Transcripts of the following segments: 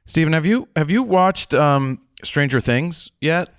Steven, have you watched Stranger Things yet?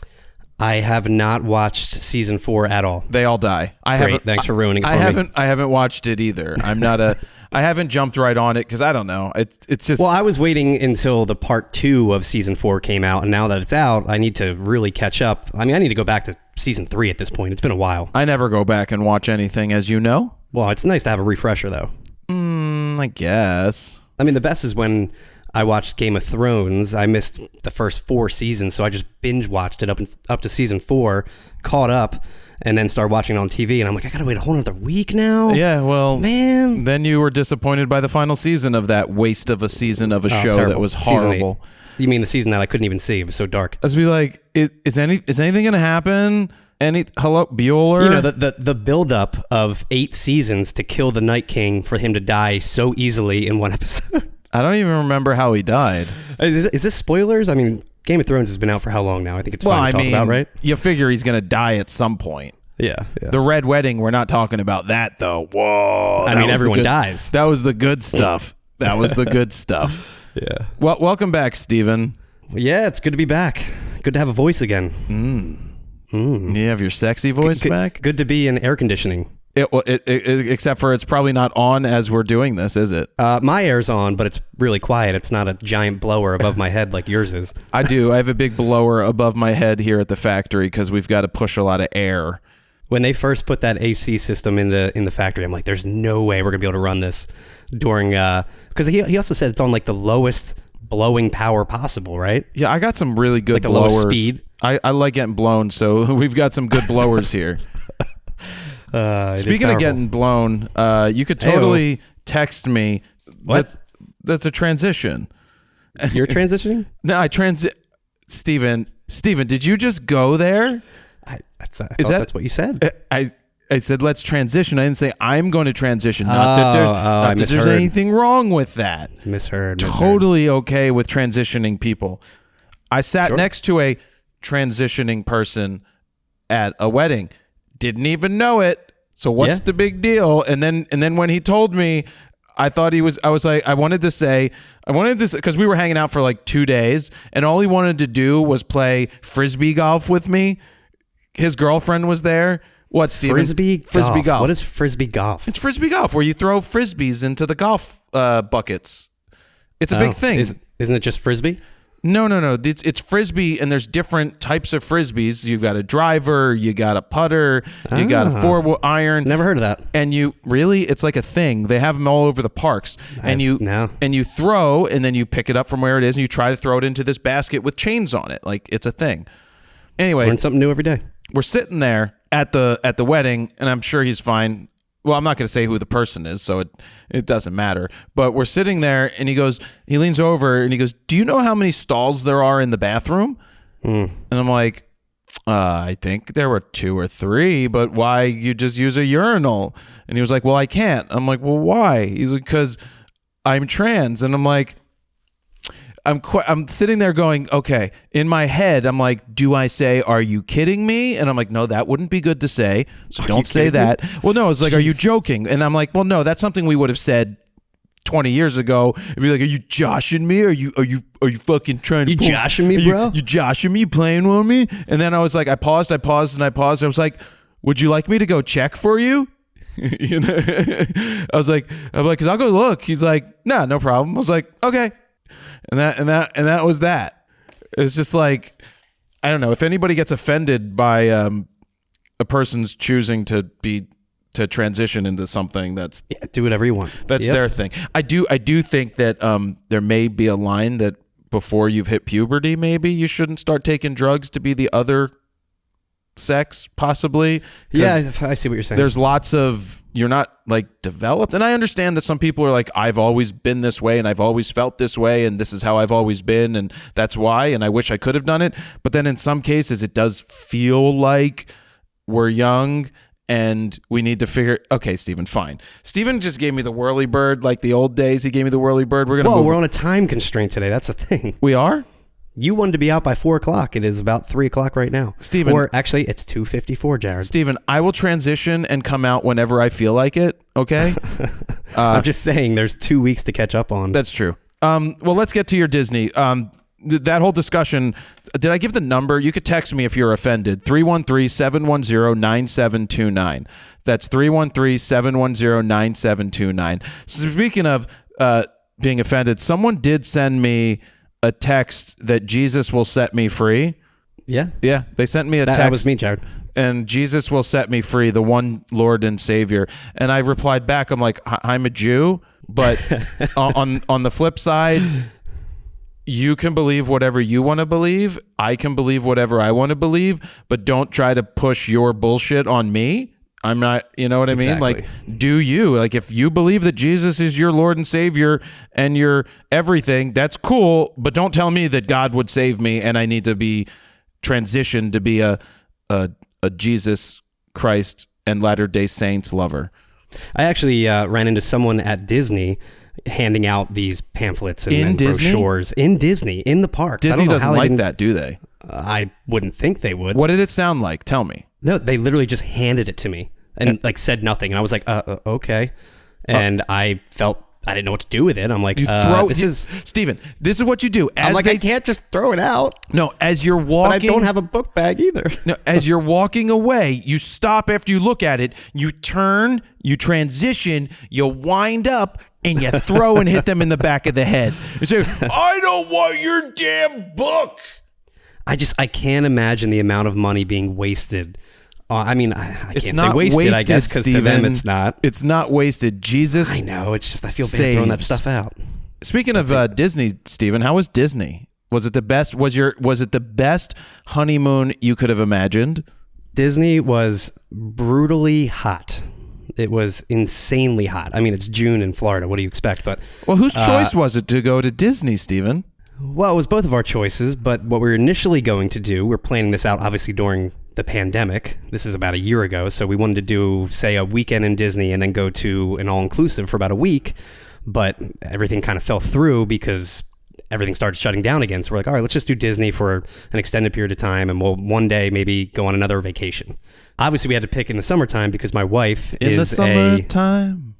I have not watched season 4 at all. They all die. Great, thanks for ruining it for me. I haven't watched it either. I haven't jumped right on it because I don't know. It's just. Well, I was waiting until the part 2 of season 4 came out, and now that it's out, I need to really catch up. I mean, I need to go back to season 3 at this point. It's been a while. I never go back and watch anything, as you know. Well, it's nice to have a refresher, though. I guess. I mean, the best is when I watched Game of Thrones. I missed the first 4 seasons, so I just binge watched it up to season 4, caught up, and then started watching it on TV. And I'm like, I gotta wait a whole another week now. Yeah, well, man. Then you were disappointed by the final season of that waste of a season of a show terrible. that was horrible. You mean the season that I couldn't even see? It was so dark. I was be like, is anything gonna happen? Hello, Bueller? You know, the buildup of 8 seasons to kill the Night King for him to die so easily in one episode. I don't even remember how he died. Is this spoilers? I mean, Game of Thrones has been out for how long now? I think it's fine to talk about, right? You figure he's going to die at some point. Yeah. The Red Wedding, we're not talking about that, though. Whoa. I mean, everyone dies. That was the good stuff. That was the good stuff. Yeah. Well, welcome back, Steven. Yeah, it's good to be back. Good to have a voice again. You have your sexy voice back? Good to be in air conditioning. Except for it's probably not on as we're doing this, is it? My air's on, but it's really quiet. It's not a giant blower above my head like yours is. I do. I have a big blower above my head here at the factory because we've got to push a lot of air. When they first put that AC system in the factory, I'm like, there's no way we're going to be able to run this during... Because he also said it's on like the lowest blowing power possible, right? Yeah, I got some really good like the blowers. lowest speed. I like getting blown, so we've got some good blowers here. Speaking of getting blown, you could totally text me. What? That's a transition. You're transitioning? No, Steven, did you just go there? I thought that's what you said. I said let's transition. I didn't say I'm going to transition. Not that there's anything wrong with that. Misheard. Totally okay with transitioning people. I sat next to a transitioning person at a wedding. Didn't even know it. So what's the big deal? And then when he told me, I was like, I wanted this because we were hanging out for like 2 days and all he wanted to do was play frisbee golf with me. His girlfriend was there. What, Steven? Frisbee golf. What is frisbee golf? It's frisbee golf where you throw frisbees into the golf buckets. It's a big thing. Isn't it just frisbee? No. It's frisbee, and there's different types of frisbees. You've got a driver, you got a putter, you got a 4-wood iron. Never heard of that. And it's like a thing. They have them all over the parks. And you throw, and then you pick it up from where it is, and you try to throw it into this basket with chains on it. Like, it's a thing. Anyway, learn something new every day. We're sitting there at the wedding, and I'm sure he's fine. Well, I'm not going to say who the person is, so it doesn't matter. But we're sitting there, and he leans over, and he goes, "Do you know how many stalls there are in the bathroom?" And I'm like, I think there were 2 or 3, but why you just use a urinal? And he was like, well, I can't. I'm like, well, why? He's like, because I'm trans. And I'm like, I'm sitting there going, okay, in my head, I'm like, do I say, are you kidding me? And I'm like, no, that wouldn't be good to say. So don't say that. Well, no, it's like, are you joking? And I'm like, well, no, that's something we would have said 20 years ago. It'd be like, are you joshing me? Are you fucking trying to joshing me, bro? You joshing me? You playing with me? And then I was like, I paused. I was like, would you like me to go check for you? You know, I'm like, cause I'll go look. He's like, nah, no problem. I was like, okay. And that was that. It's just like, I don't know if anybody gets offended by a person's choosing to transition into something that's do whatever you want. That's their thing. I do think that there may be a line that before you've hit puberty, maybe you shouldn't start taking drugs to be the other sex, possibly. Yeah, I see what you're saying. There's lots of, you're not like developed. And I understand that some people are like, I've always been this way and I've always felt this way and this is how I've always been and that's why, and I wish I could have done it. But then in some cases it does feel like we're young and we need to figure, okay, Steven, fine. Steven just gave me the whirly bird like the old days. He gave me the whirly bird. We're on a time constraint today. That's the thing. We are? You wanted to be out by 4 o'clock. It is about 3 o'clock right now. Steven. Or actually, it's 2:54, Jared. Steven, I will transition and come out whenever I feel like it, okay? I'm just saying there's 2 weeks to catch up on. That's true. Well, let's get to your Disney. That whole discussion, did I give the number? You could text me if you're offended. 313-710-9729. That's 313-710-9729. So speaking of being offended, someone did send me a text that Jesus will set me free. Yeah. Yeah, they sent me a text. That was me, Jared. And Jesus will set me free, the one Lord and Savior. And I replied back, I'm like, I'm a Jew, but on the flip side, you can believe whatever you want to believe. I can believe whatever I want to believe, but don't try to push your bullshit on me. I'm not, you know what I mean? Like, do you? Like, if you believe that Jesus is your Lord and Savior and your everything, that's cool, but don't tell me that God would save me and I need to be transitioned to be a Jesus Christ and Latter-day Saints lover. I actually ran into someone at Disney handing out these pamphlets and brochures in Disney, in the parks. Disney doesn't like that, do they? I wouldn't think they would. What did it sound like? Tell me. No, they literally just handed it to me and like said nothing. And I was like, okay. And I felt I didn't know what to do with it. I'm like, Steven, this is what you do. I'm like, I can't just throw it out. No, as you're walking. But I don't have a book bag either. No, as you're walking away, you stop after you look at it, you turn, you transition, you wind up, and you throw and hit them in the back of the head. You say, I don't want your damn book. I can't imagine the amount of money being wasted. I mean, I can't say wasted, I guess, because to them it's not. It's not wasted. Jesus, I know. It's just I feel bad throwing that stuff out. Speaking of Disney, Steven, how was Disney? Was it the best? Was it the best honeymoon you could have imagined? Disney was brutally hot. It was insanely hot. I mean, it's June in Florida. What do you expect? But well, whose choice was it to go to Disney, Steven? Well, it was both of our choices, but what we were initially going to do, we're planning this out obviously during the pandemic. This is about a year ago, so we wanted to do, say, a weekend in Disney and then go to an all-inclusive for about a week, but everything kind of fell through because everything started shutting down again. So we're like, all right, let's just do Disney for an extended period of time, and we'll one day maybe go on another vacation. Obviously, we had to pick in the summertime because my wife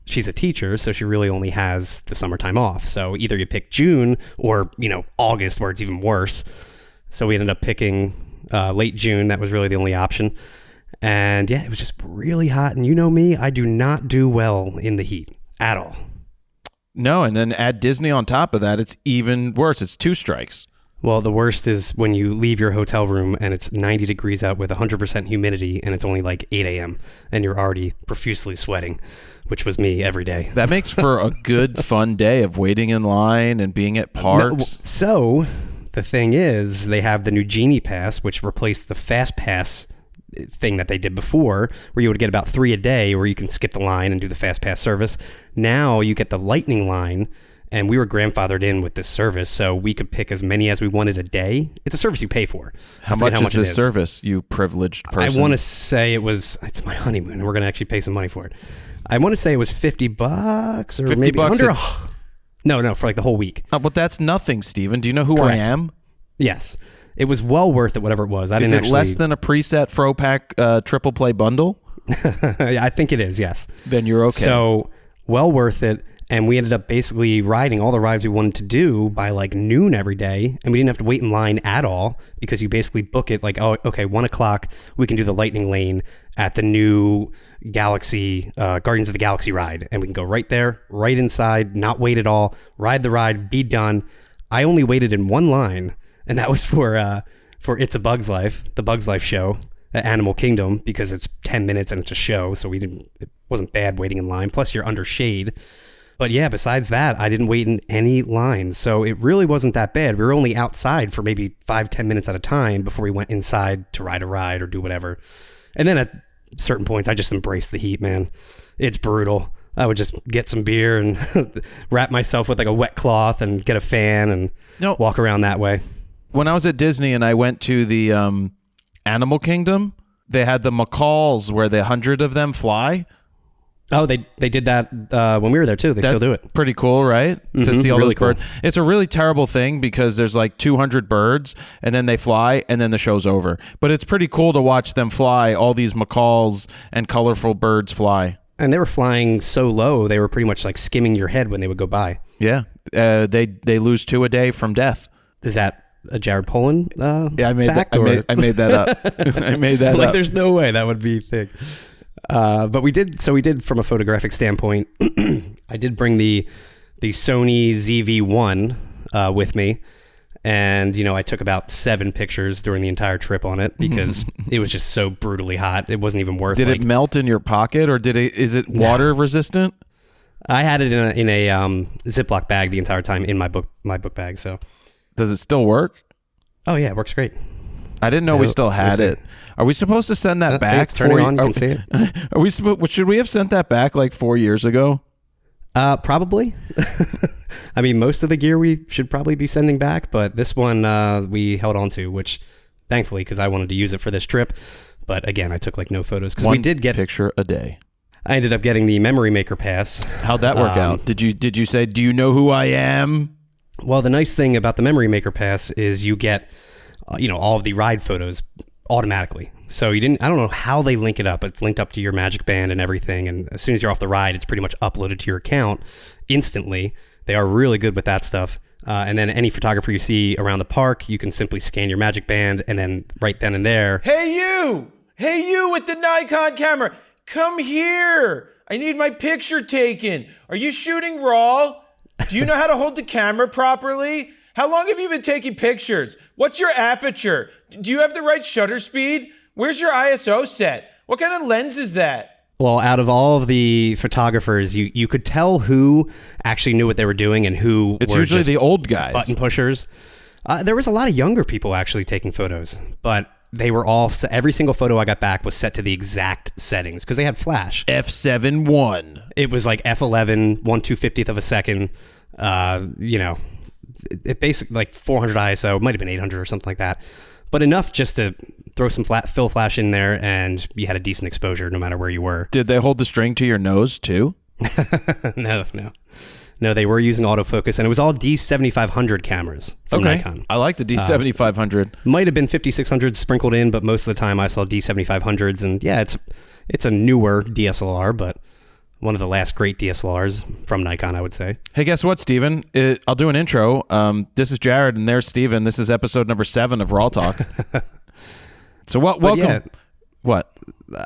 she's a teacher, so she really only has the summertime off. So either you pick June or, August, where it's even worse. So we ended up picking late June. That was really the only option. And yeah, it was just really hot. And you know me, I do not do well in the heat at all. No, and then add Disney on top of that, it's even worse. It's two strikes. Well, the worst is when you leave your hotel room and it's 90 degrees out with 100% humidity and it's only like 8 a.m. and you're already profusely sweating, which was me every day. That makes for a good, fun day of waiting in line and being at parks. So the thing is, they have the new Genie Pass, which replaced the Fast Pass thing that they did before, where you would get about 3 a day where you can skip the line and do the Fast Pass service. Now you get the Lightning line. And we were grandfathered in with this service, so we could pick as many as we wanted a day. It's a service you pay for. How much is this service, you privileged person? I want to say it's my honeymoon, and we're going to actually pay some money for it. I want to say it was $50 or $50 maybe under. No, for like the whole week. But that's nothing, Steven. Do you know who I am? Yes. It was well worth it, whatever it was. Is it less than a preset Fro-Pack triple play bundle? I think it is, yes. Then you're okay. So, well worth it. And we ended up basically riding all the rides we wanted to do by like noon every day. And we didn't have to wait in line at all because you basically book it like, oh, okay, 1 o'clock, we can do the Lightning Lane at the new Galaxy, Guardians of the Galaxy ride. And we can go right there, right inside, not wait at all, ride the ride, be done. I only waited in one line, and that was for It's a Bug's Life, the Bug's Life show at Animal Kingdom, because it's 10 minutes and it's a show. So it wasn't bad waiting in line. Plus you're under shade. But yeah, besides that, I didn't wait in any lines. So it really wasn't that bad. We were only outside for maybe 5-10 minutes at a time before we went inside to ride a ride or do whatever. And then at certain points, I just embraced the heat, man. It's brutal. I would just get some beer and wrap myself with like a wet cloth and get a fan and walk around that way. When I was at Disney and I went to the Animal Kingdom, they had the macaws where the 100 of them fly. Oh, they did that when we were there too. That's still do it. Pretty cool, right? Mm-hmm, to see all really those birds. Cool. It's a really terrible thing because there's like 200 birds and then they fly and then the show's over. But it's pretty cool to watch them fly, all these macaws and colorful birds fly. And they were flying so low, they were pretty much like skimming your head when they would go by. Yeah. they lose 2 a day from death. Is that a Jared Polin Yeah, I made fact? that. I made that up. I made that Like, up. there's no way that would be thick. But we did from a photographic standpoint. I did bring the Sony ZV-1 with me. And, I took about 7 pictures during the entire trip on it because it was just so brutally hot. It wasn't even worth it. Did it melt in your pocket, or is it water resistant? I had it in a Ziploc bag the entire time in my book bag. So does it still work? Oh yeah, it works great. I didn't know we still had it. Are we supposed to send that back? It's turning on. You can see it. Should we have sent that back like 4 years ago? Probably. I mean, most of the gear we should probably be sending back, but this one we held on to, which thankfully, because I wanted to use it for this trip. But again, I took like no photos because we did get picture a day. I ended up getting the Memory Maker Pass. How'd that work out? Did you say, do you know who I am? Well, the nice thing about the Memory Maker Pass is you get, all of the ride photos automatically. So I don't know how they link it up. It's linked up to your Magic Band and everything. And as soon as you're off the ride, it's pretty much uploaded to your account instantly. They are really good with that stuff. And then any photographer you see around the park, you can simply scan your Magic Band and then right then and there. Hey, you with the Nikon camera. Come here. I need my picture taken. Are you shooting RAW? Do you know how to hold the camera properly? How long have you been taking pictures? What's your aperture? Do you have the right shutter speed? Where's your ISO set? What kind of lens is that? Well, out of all of the photographers, you could tell who actually knew what they were doing and who it's were usually just the old guys, button pushers. There was a lot of younger people actually taking photos, but they were all every single photo I got back was set to the exact settings because they had flash. F7.1. It was like F11, 1/250th of a second. It basically like 400 ISO, might have been 800 or something like that, but enough just to throw some fill flash in there, and you had a decent exposure no matter where you were. Did they hold the string to your nose too? No, they were using autofocus, and it was all D7500 cameras from Nikon. I like the D7500. Might have been 5600s sprinkled in, but most of the time I saw D7500s, and yeah, it's a newer DSLR, but one of the last great DSLRs from Nikon, I would say. Hey, guess what, Steven? I'll do an intro. This is Jared, and there's Steven. This is episode number 7 of RAWtalk. So welcome. Yeah, what?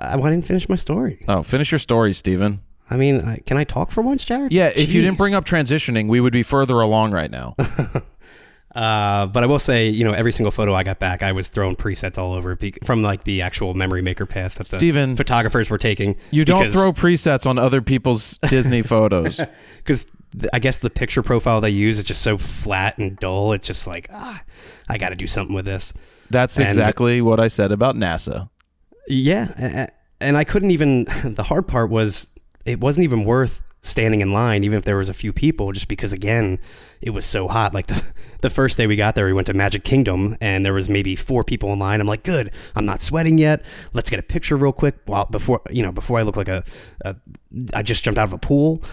I didn't finish my story. Oh, finish your story, Steven. I mean, can I talk for once, Jared? Yeah, if you didn't bring up transitioning, we would be further along right now. But I will say, every single photo I got back, I was throwing presets all over from like the actual Memory Maker Pass that the photographers were taking. You don't throw presets on other people's Disney photos. Because I guess the picture profile they use is just so flat and dull. It's just like, I got to do something with this. That's exactly what I said about NASA. Yeah. And I couldn't even, the hard part was, it wasn't even worth standing in line, even if there was a few people, just because, again, it was so hot. Like the first day we got there, we went to Magic Kingdom, and there was maybe 4 people in line. I'm like, good, I'm not sweating yet. Let's get a picture real quick before I look like I just jumped out of a pool.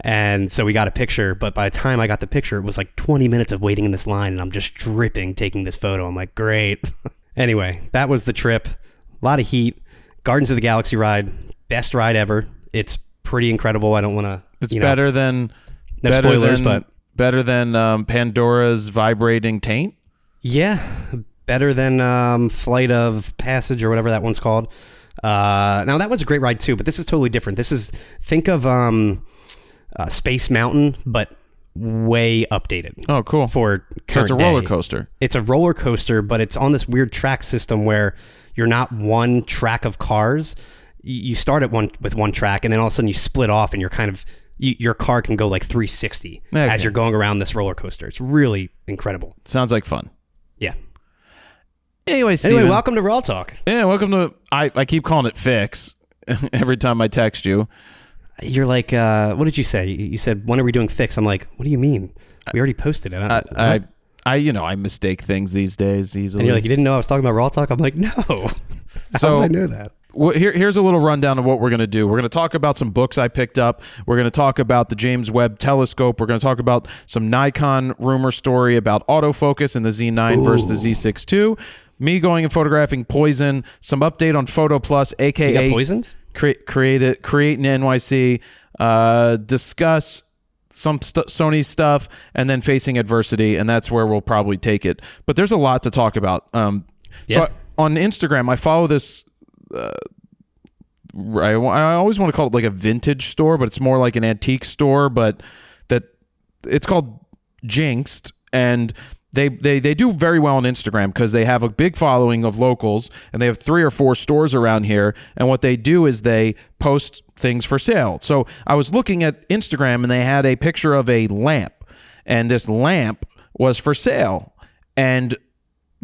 And so we got a picture, but by the time I got the picture, it was like 20 minutes of waiting in this line, and I'm just dripping taking this photo. I'm like, great. Anyway, that was the trip. A lot of heat. Guardians of the Galaxy ride, best ride ever. It's pretty incredible. I don't want to. It's better than spoilers, but better than Pandora's vibrating taint. Yeah, better than Flight of Passage or whatever that one's called. Now that one's a great ride too, but this is totally different. Think of Space Mountain, but way updated. Oh, cool. For so it's a roller day. coaster. It's a roller coaster, but it's on this weird track system where you're not one track of cars. You start with one track, and then all of a sudden you split off, and you're kind of your car can go like 360 as you're going around this roller coaster. It's really incredible. Sounds like fun. Yeah. Anyway, Steven, welcome to RAWtalk. Yeah, welcome to. I keep calling it Fix every time I text you. You're like, what did you say? You said, when are we doing Fix? I'm like, what do you mean? We already posted it. I mistake things these days easily. And you're like, you didn't know I was talking about RAWtalk? I'm like, no. So how did I know that? Well, here's a little rundown of what we're going to do. We're going to talk about some books I picked up. We're going to talk about the James Webb Telescope. We're going to talk about some Nikon rumor story about autofocus and the Z9 versus the Z6 II. Me going and photographing Poison. Some update on Photo Plus, aka you got poisoned? Create in NYC. Discuss some Sony stuff, and then facing adversity, and that's where we'll probably take it. But there's a lot to talk about. So on Instagram, I follow this. I always want to call it like a vintage store, but it's more like an antique store. But that it's called Jinxed, and they do very well on Instagram because they have a big following of locals, and they have 3 or 4 stores around here. And what they do is they post things for sale. So I was looking at Instagram, and they had a picture of a lamp, and this lamp was for sale. And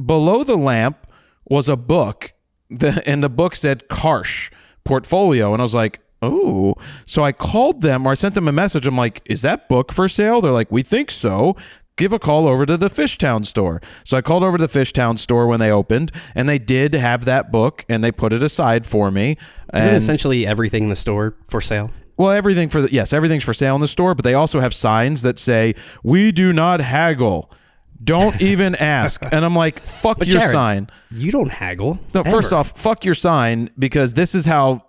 below the lamp was a book, and the book said Karsh Portfolio, and I was like, oh. So I called them, or I sent them a message. I'm like, is that book for sale? They're like, we think so. Give a call over to the Fishtown store. So I called over to the Fishtown store when they opened, and they did have that book, and they put it aside for me. Is it essentially everything in the store for sale? Well, everything's for sale in the store, but they also have signs that say, we do not haggle. Don't even ask. And I'm like, fuck but your Jared, sign. You don't haggle. No, first off, fuck your sign, because this is how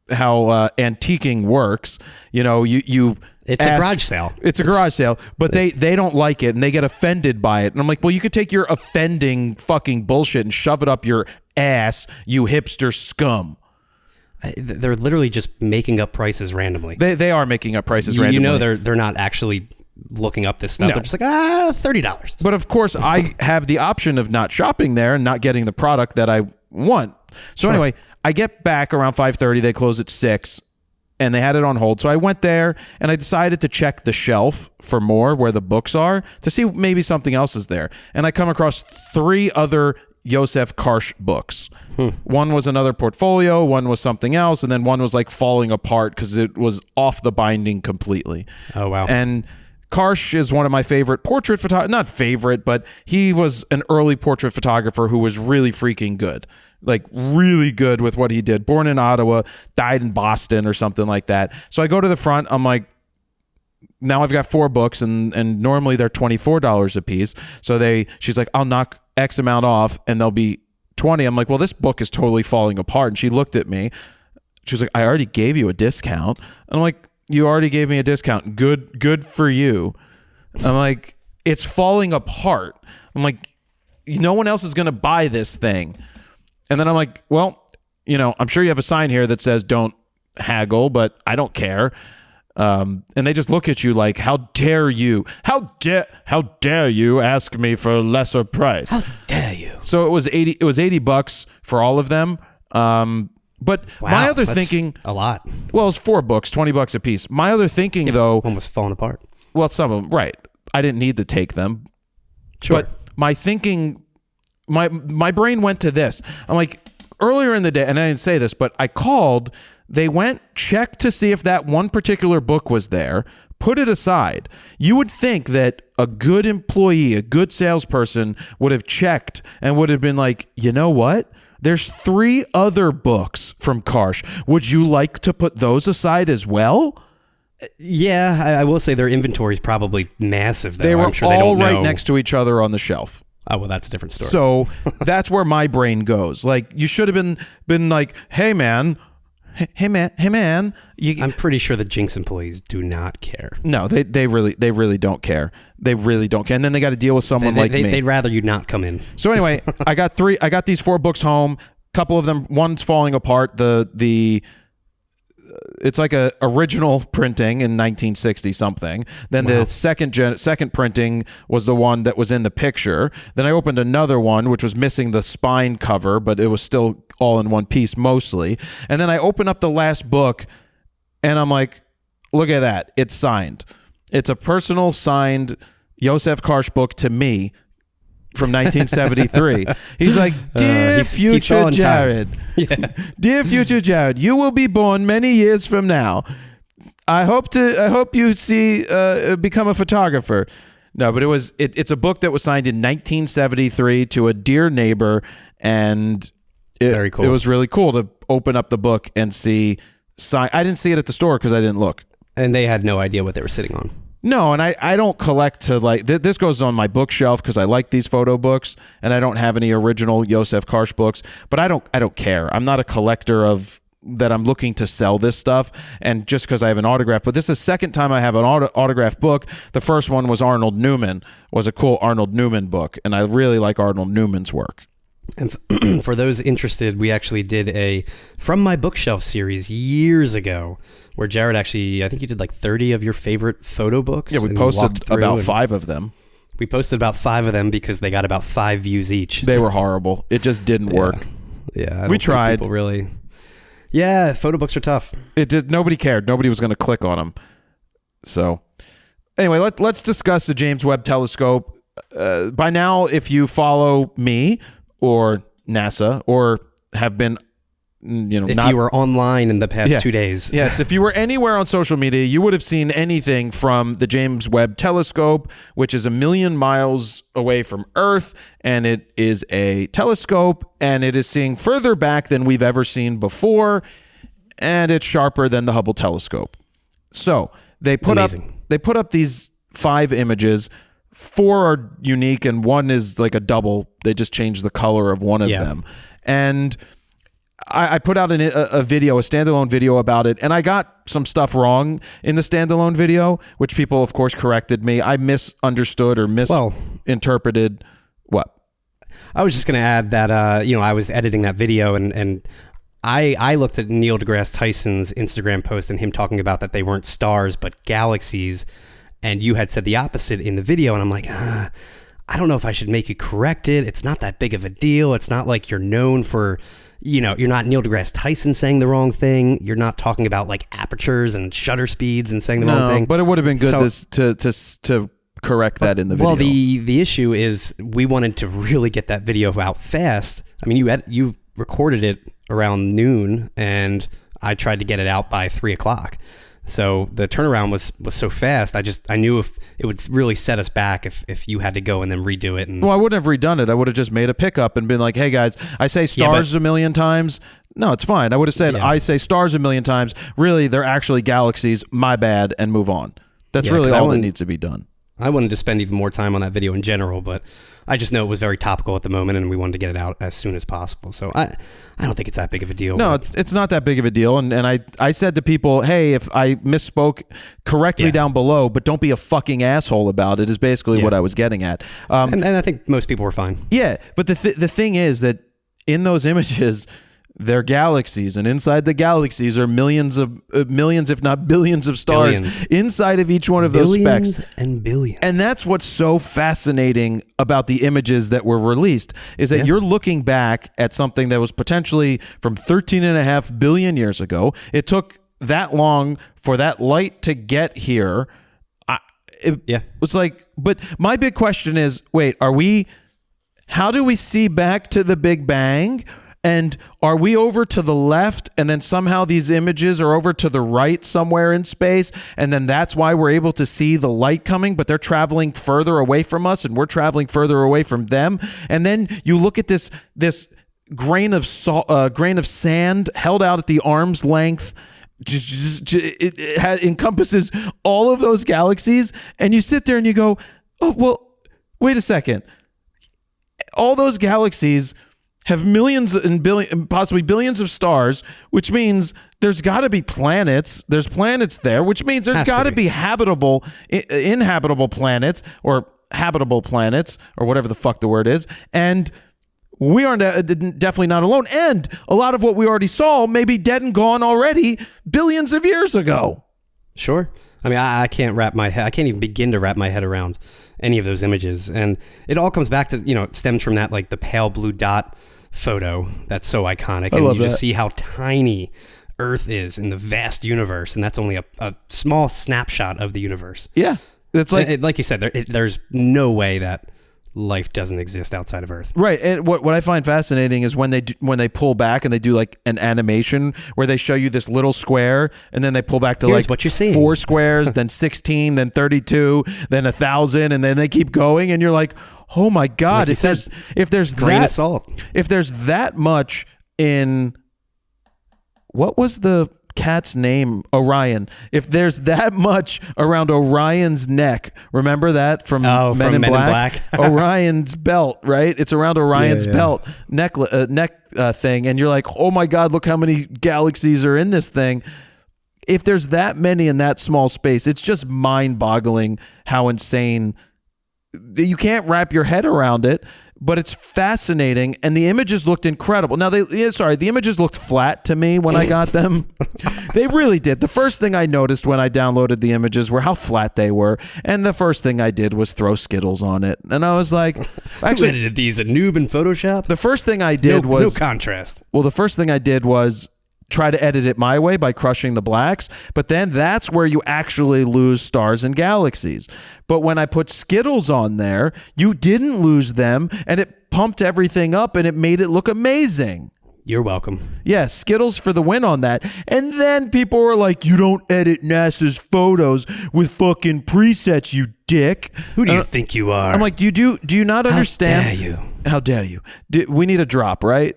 antiquing works. You know, you it's a garage sale. It's a garage sale, but they don't like it, and they get offended by it. And I'm like, well, you could take your offending fucking bullshit and shove it up your ass, you hipster scum. They're literally just making up prices randomly. They are making up prices randomly. You know, they're not actually looking up this stuff. No. They're just like, $30. But of course, I have the option of not shopping there and not getting the product that I want. So anyway, I get back around 5:30. They close at 6, and they had it on hold. So I went there, and I decided to check the shelf for more where the books are to see maybe something else is there. And I come across 3 other Josef Karsh books. One was another portfolio, one was something else, and then one was like falling apart because it was off the binding completely. Oh, wow. And Karsh is one of my favorite portrait photographers. Not favorite, but he was an early portrait photographer who was really freaking good. Like, really good with what he did. Born in Ottawa, died in Boston or something like that. So I go to the front. I'm like, now I've got 4 books, and normally they're $24 a piece. So she's like, I'll knock X amount off, and they'll be $20. I'm like, well, this book is totally falling apart. And she looked at me. She was like, I already gave you a discount. And I'm like, you already gave me a discount. Good for you. I'm like, it's falling apart. I'm like, no one else is going to buy this thing. And then I'm like, well, you know, I'm sure you have a sign here that says don't haggle, but I don't care. And they just look at you like, how dare you? How dare you ask me for a lesser price? How dare you? So it was $80 for all of them. But wow, my other that's thinking, a lot. Well, it's 4 books, $20 a piece. My other thinking, though, almost falling apart. Well, some of them, right? I didn't need to take them. Sure. But my thinking, my brain went to this. I'm like, earlier in the day, and I didn't say this, but I called. They went, checked to see if that one particular book was there, put it aside. You would think that a good employee, a good salesperson would have checked and would have been like, you know what? There's 3 other books from Karsh. Would you like to put those aside as well? Yeah, I will say their inventory is probably massive, though. They were I'm sure all they don't right know. next to each other on the shelf. Oh, well, that's a different story. So that's where my brain goes. Like, you should have been like, hey, man. I'm pretty sure the Jinx employees do not care. No, they really don't care. They really don't care. And then they got to deal with someone like me. They'd rather you not come in. So anyway, I got these 4 books home. Couple of them, one's falling apart. It's like a original printing in 1960 something. Then Wow. the second printing was the one that was in the picture. Then I opened another one which was missing the spine cover, but it was still all in one piece mostly. And then I open up the last book, and I'm like, look at that, it's signed. It's a personal signed Josef Karsh book to me from 1973. He's like, dear future Jared, dear future Jared, you will be born many years from now. I hope you become a photographer. No, but it's a book that was signed in 1973 to a dear neighbor, and very cool. It was really cool to open up the book and see sign. I didn't see it at the store because I didn't look. And they had no idea what they were sitting on. No, and I don't collect to like this goes on my bookshelf because I like these photo books, and I don't have any original Josef Karsh books. But I don't care. I'm not a collector of that I'm looking to sell this stuff, and just because I have an autograph. But this is the second time I have an autographed book. The first one was Arnold Newman, was a cool Arnold Newman book, and I really like Arnold Newman's work. And for those interested, we actually did a From My Bookshelf series years ago, where Jared actually, I think you did like 30 of your favorite photo books. Yeah, we posted about 5 of them. We posted about 5 of them because they got about 5 views each. They were horrible. It just didn't work. Yeah, we tried. People really. Yeah, photo books are tough. It did. Nobody cared. Nobody was going to click on them. So, anyway, let's discuss the James Webb Telescope. By now, if you follow me or NASA or have been, if you were online in the past 2 days. Yes, if you were anywhere on social media, you would have seen anything from the James Webb Telescope, which is 1 million miles away from Earth, and it is a telescope, and it is seeing further back than we've ever seen before, and it's sharper than the Hubble telescope. So they put up these 5 images. 4 are unique, and 1 is like a double. They just changed the color of one of them, and I put out a video, a standalone video about it, and I got some stuff wrong in the standalone video, which people, of course, corrected me. I misunderstood or misinterpreted what? I was just going to add that, I was editing that video, and I looked at Neil deGrasse Tyson's Instagram post and him talking about that they weren't stars, but galaxies, and you had said the opposite in the video, and I'm like, I don't know if I should make you correct it. It's not that big of a deal. It's not like you're known for... you're not Neil deGrasse Tyson saying the wrong thing. You're not talking about like apertures and shutter speeds and saying the wrong thing. But it would have been good to correct that in the video. Well, the issue is we wanted to really get that video out fast. I mean, you recorded it around noon, and I tried to get it out by 3:00. So the turnaround was so fast. I knew if it would really set us back if you had to go and then redo it. Well, I wouldn't have redone it. I would have just made a pickup and been like, "Hey guys, I say stars 1 million times." No, it's fine. I would have said, "I say stars 1 million times. Really, they're actually galaxies. My bad," and move on. That's really all that needs to be done. I wanted to spend even more time on that video in general, but I just know it was very topical at the moment, and we wanted to get it out as soon as possible. So I don't think it's that big of a deal. No, it's not that big of a deal. And I said to people, hey, if I misspoke, correct me down below, but don't be a fucking asshole about it, is basically what I was getting at. And I think most people were fine. Yeah, but the thing is that in those images, they're galaxies, and inside the galaxies are millions, if not billions of stars inside of each one of those specks. Billions. And that's what's so fascinating about the images that were released, is that you're looking back at something that was potentially from 13.5 billion years ago. It took that long for that light to get here. It's like, but my big question is, wait, how do we see back to the Big Bang? And are we over to the left, and then somehow these images are over to the right somewhere in space, and then that's why we're able to see the light coming, but they're traveling further away from us, and we're traveling further away from them? And then you look at this grain of sand held out at the arm's length. It encompasses all of those galaxies, and you sit there and you go, oh, well, wait a second. All those galaxies have millions and possibly billions of stars, which means there's got to be planets. There's planets there, which means there's got to be inhabitable planets, or habitable planets, or whatever the fuck the word is. And we are definitely not alone. And a lot of what we already saw may be dead and gone already billions of years ago. Sure. I mean, I can't even begin to wrap my head around any of those images. And it all comes back to, it stems from that, like the pale blue dot photo that's so iconic. And you just see how tiny Earth is in the vast universe. And that's only a small snapshot of the universe. Yeah. It's like you said, there's no way that life doesn't exist outside of Earth. Right. And what I find fascinating is when they pull back and they do like an animation where they show you this little square, and then they pull back to Here's what you're seeing. 4 squares, then 16, then 32, then 1,000, and then they keep going, and you're like, oh my God, like if there's grain of salt. If there's that much in, what was the cat's name? Orion. If there's that much around Orion's neck, remember that from Men in Black? Orion's belt, right? It's around Orion's belt neck thing, and you're like, oh my God, look how many galaxies are in this thing. If there's that many in that small space, it's just mind-boggling how insane. You can't wrap your head around it, but it's fascinating, and the images looked incredible. Now, the images looked flat to me when I got them. They really did. The first thing I noticed when I downloaded the images were how flat they were, and the first thing I did was throw Skittles on it, and I was like, actually, who edited these? A noob in Photoshop? The first thing I did was no contrast. Well, the first thing I did was try to edit it my way by crushing the blacks, but then that's where you actually lose stars and galaxies. But when I put Skittles on there, you didn't lose them, and it pumped everything up, and it made it look amazing. You're welcome. Yeah, Skittles for the win on that. And then people were like, you don't edit NASA's photos with fucking presets, you dick. Who do you think you are? I'm like, do you not understand? How dare you? How dare you? We need a drop, right?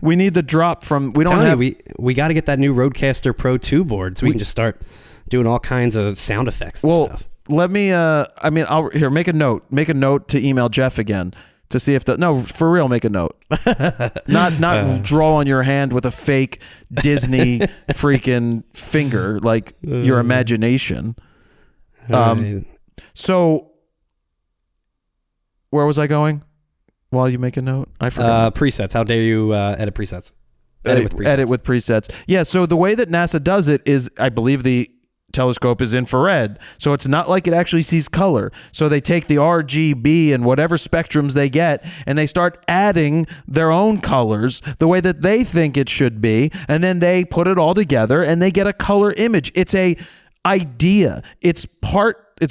we need the drop from. We don't have. We got to get that new Rodecaster Pro 2 board so we can just start doing all kinds of sound effects and stuff. Let me. I'll make a note. Make a note to email Jeff again to see if for real. Make a note. Not draw on your hand with a fake Disney freaking finger like your imagination. So. Where was I going? While you make a note, I forgot. Presets. How dare you edit presets? Edit with presets. Yeah. So the way that NASA does it is, I believe the telescope is infrared, so it's not like it actually sees color. So they take the RGB and whatever spectrums they get, and they start adding their own colors the way that they think it should be, and then they put it all together and they get a color image. It's a idea. It's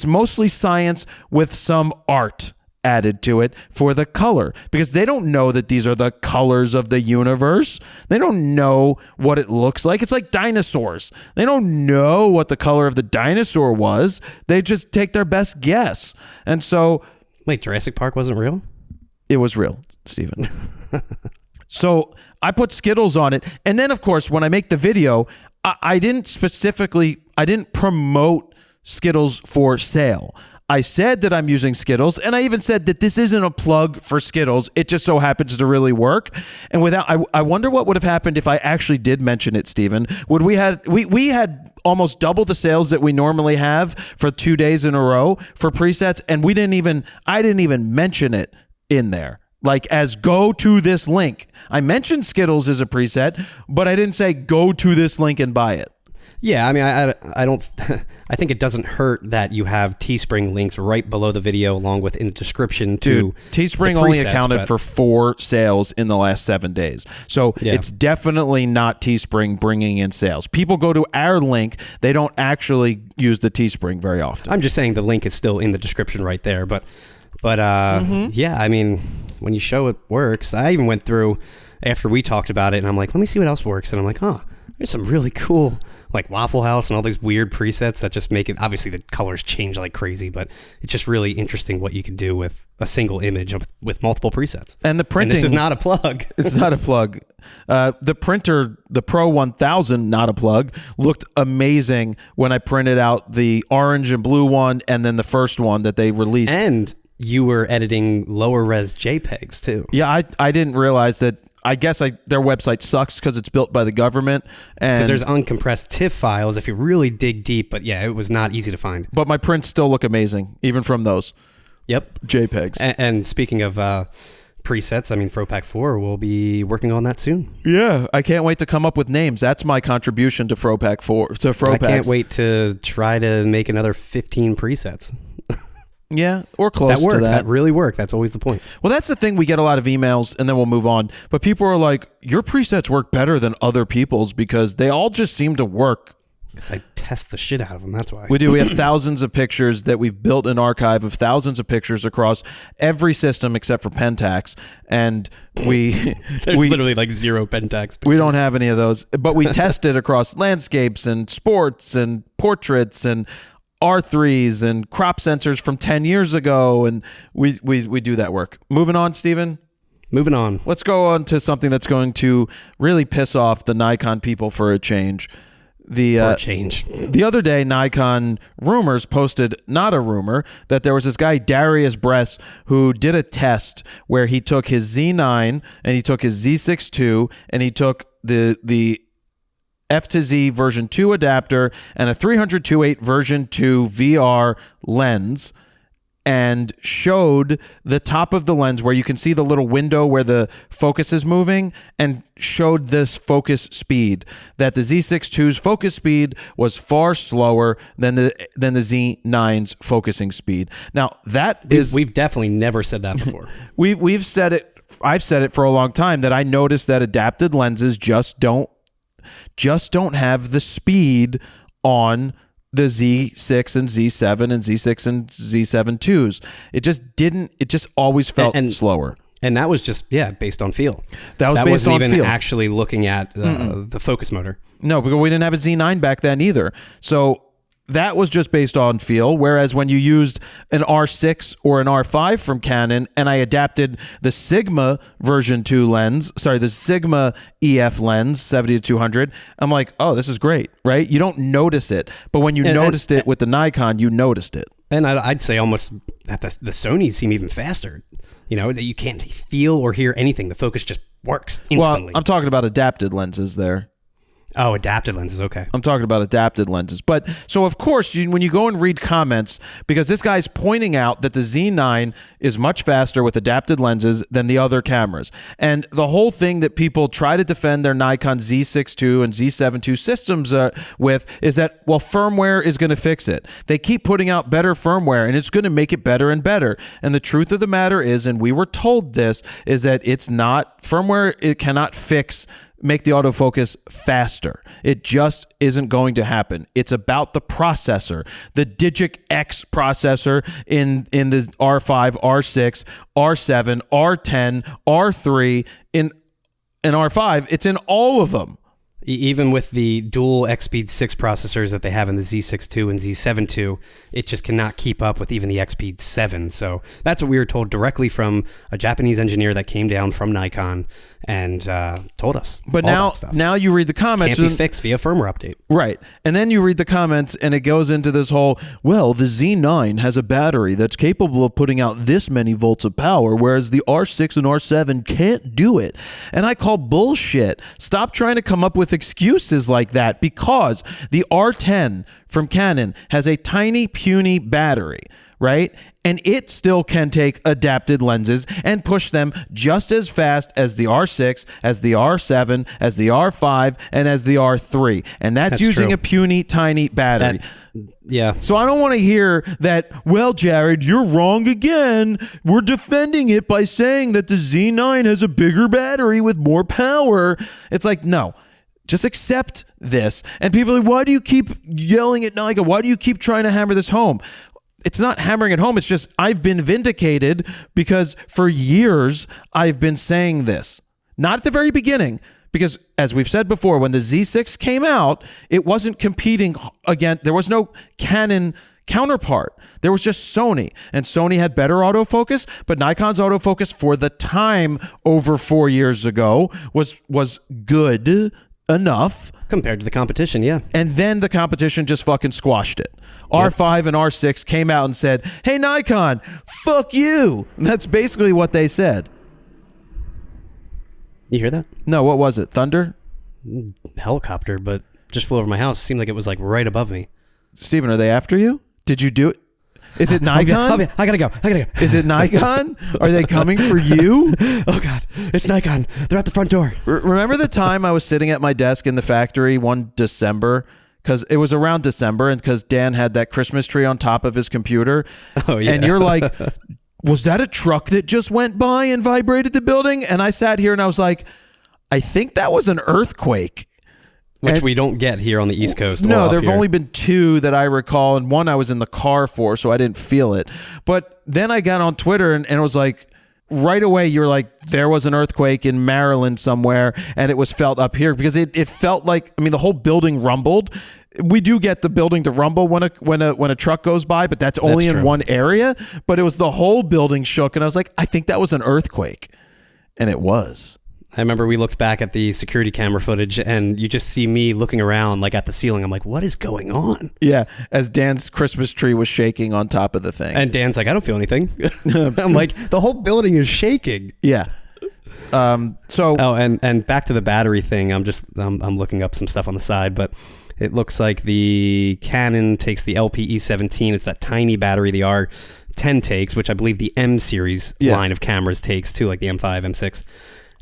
mostly science with some art added to it for the color, because they don't know that these are the colors of the universe. They don't know what it looks like. It's like dinosaurs. They don't know what the color of the dinosaur was. They just take their best guess. And so... Wait, Jurassic Park wasn't real? It was real, Stephen. So I put Skittles on it. And then, of course, when I make the video, I didn't promote Skittles for sale. I said that I'm using Skittles, and I even said that this isn't a plug for Skittles. It just so happens to really work. And I wonder what would have happened if I actually did mention it, Stephen. We had almost double the sales that we normally have for 2 days in a row for presets, and I didn't even mention it in there. Like, as go to this link. I mentioned Skittles as a preset, but I didn't say go to this link and buy it. Yeah, I mean, I don't. I think it doesn't hurt that you have Teespring links right below the video, along with in the description to. Dude, Teespring only accounted for 4 sales in the last 7 days, so it's definitely not Teespring bringing in sales. People go to our link; they don't actually use the Teespring very often. I'm just saying the link is still in the description right there, but yeah, I mean, when you show it works, I even went through after we talked about it, and I'm like, let me see what else works, and I'm like, there's some really cool. Like Waffle House and all these weird presets that just make it, obviously the colors change like crazy, but it's just really interesting what you can do with a single image with multiple presets. And the printing. And this is not a plug. It's not a plug. The printer, the Pro 1000, not a plug, looked amazing when I printed out the orange and blue one and then the first one that they released. And you were editing lower res JPEGs too. Yeah, I didn't realize that. I guess their website sucks because it's built by the government. Because there's uncompressed TIFF files if you really dig deep. But yeah, it was not easy to find. But my prints still look amazing, even from those. Yep. JPEGs. And speaking of presets, I mean, FroPack 4 will be working on that soon. Yeah, I can't wait to come up with names. That's my contribution to FroPack 4. To FroPack. I can't wait to try to make another 15 presets. Yeah, or close to that. That really worked. That's always the point. Well, that's the thing. We get a lot of emails, and then we'll move on. But people are like, your presets work better than other people's because they all just seem to work. Because I test the shit out of them. That's why. We do. We have thousands of pictures that we've built an archive of thousands of pictures across every system except for Pentax. And There's literally like 0 Pentax pictures. We don't have any of those. But we test it across landscapes and sports and portraits and R3s and crop sensors from 10 years ago, and we do that work. Moving on, Stephen. Moving on. Let's go on to something that's going to really piss off the Nikon people for a change. The other day, Nikon Rumors posted, not a rumor, that there was this guy, Darius Bress, who did a test where he took his Z9 and he took his Z6 II and he took the F to Z version 2 adapter and a 300-2.8 version 2 VR lens, and showed the top of the lens where you can see the little window where the focus is moving, and showed this focus speed, that the Z6 II's focus speed was far slower than the Z9's focusing speed. Now we've definitely never said that before. We've said it. I've said it for a long time, that I noticed that adapted lenses just don't have the speed on the Z6 and Z7 and Z6 and Z7 IIs. It just always felt slower. And that was just, based on feel. That wasn't even feel. Actually looking at the focus motor. No, because we didn't have a Z9 back then either. So that was just based on feel, whereas when you used an R6 or an R5 from Canon and I adapted the Sigma version 2 lens, the Sigma EF lens, 70-200, I'm like, oh, this is great, right? You don't notice it. But when you noticed it with the Nikon, you noticed it. And I'd say almost that the Sonys seem even faster, that you can't feel or hear anything. The focus just works instantly. Well, I'm talking about adapted lenses there. Oh, adapted lenses. Okay. I'm talking about adapted lenses. But so, of course, when you go and read comments, because this guy's pointing out that the Z9 is much faster with adapted lenses than the other cameras. And the whole thing that people try to defend their Nikon Z6 II and Z7 II systems with is that, well, firmware is going to fix it. They keep putting out better firmware, and it's going to make it better and better. And the truth of the matter is, and we were told this, is that it's not firmware. It cannot make the autofocus faster. It just isn't going to happen. It's about the processor, the Digic X processor in the R5, R6, R7, R10, R3, in R5. It's in all of them. Even with the dual X-Speed 6 processors that they have in the Z6 II and Z7 II, it just cannot keep up with even the X-Speed 7. So that's what we were told directly from a Japanese engineer that came down from Nikon and told us. But now you read the comments. Can't be fixed via firmware update. Right. And then you read the comments and it goes into this whole, well, the Z9 has a battery that's capable of putting out this many volts of power, whereas the R6 and R7 can't do it. And I call bullshit. Stop trying to come up with excuses like that, because the R10 from Canon has a tiny, puny battery, right? And it still can take adapted lenses and push them just as fast as the R6, as the R7, as the R5, and as the R3. And that's using true. A puny, tiny battery. Yeah. So I don't want to hear that, well, Jared, you're wrong again. We're defending it by saying that the Z9 has a bigger battery with more power. It's like, no. Just accept this. And people are like, why do you keep yelling at Nikon? Why do you keep trying to hammer this home? It's not hammering it home. It's just I've been vindicated, because for years I've been saying this. Not at the very beginning, because as we've said before, when the Z6 came out, it wasn't competing again. There was no Canon counterpart. There was just Sony, and Sony had better autofocus, but Nikon's autofocus for the time over 4 years ago was good enough compared to the competition, yeah. And then the competition just fucking squashed it. R5 and R6 came out and said, hey, Nikon, fuck you. And that's basically what they said. You hear that? No, what was it? Thunder? Helicopter, but just flew over my house. It seemed like it was like right above me. Steven, are they after you? Did you do it? Is it Nikon? I gotta go. Is it Nikon? Are they coming for you? Oh, God. It's Nikon. They're at the front door. Remember the time I was sitting at my desk in the factory one December? Because it was around December, and because Dan had that Christmas tree on top of his computer. Oh, yeah. And you're like, was that a truck that just went by and vibrated the building? And I sat here and I was like, I think that was an earthquake. Which we don't get here on the East Coast. No, there have only been two that I recall, and one I was in the car for, so I didn't feel it. But then I got on Twitter, and it was like, right away, you're like, there was an earthquake in Maryland somewhere, and it was felt up here, because it felt like, I mean, the whole building rumbled. We do get the building to rumble when a truck goes by, but that's only in one area. But it was the whole building shook, and I was like, I think that was an earthquake. And it was. I remember we looked back at the security camera footage and you just see me looking around like at the ceiling. I'm like, what is going on? Yeah, as Dan's Christmas tree was shaking on top of the thing. And Dan's like, I don't feel anything. I'm like, the whole building is shaking. Yeah. And back to the battery thing. I'm looking up some stuff on the side, but it looks like the Canon takes the LPE17. It's that tiny battery the R10 takes, which I believe the M series line of cameras takes too, like the M5, M6.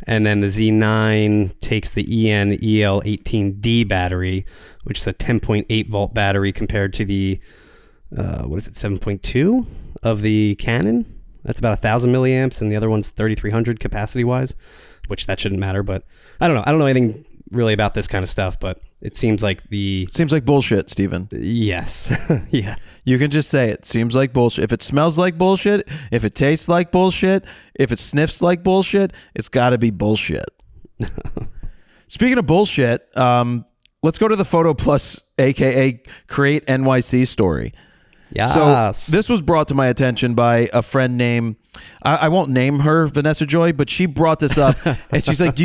And then the Z9 takes the EN EL18D battery, which is a 10.8 volt battery compared to the 7.2 of the Canon. That's about 1,000 milliamps, and the other one's 3,300 capacity wise, which that shouldn't matter. But I don't know anything really about this kind of stuff, but it seems like bullshit, Steven. Yes. Yeah. You can just say it. Seems like bullshit. If it smells like bullshit, if it tastes like bullshit, if it sniffs like bullshit, it's got to be bullshit. Speaking of bullshit, let's go to the Photo Plus, aka Create NYC story. Yes. So this was brought to my attention by a friend named, I won't name her Vanessa Joy, but she brought this up and she's like,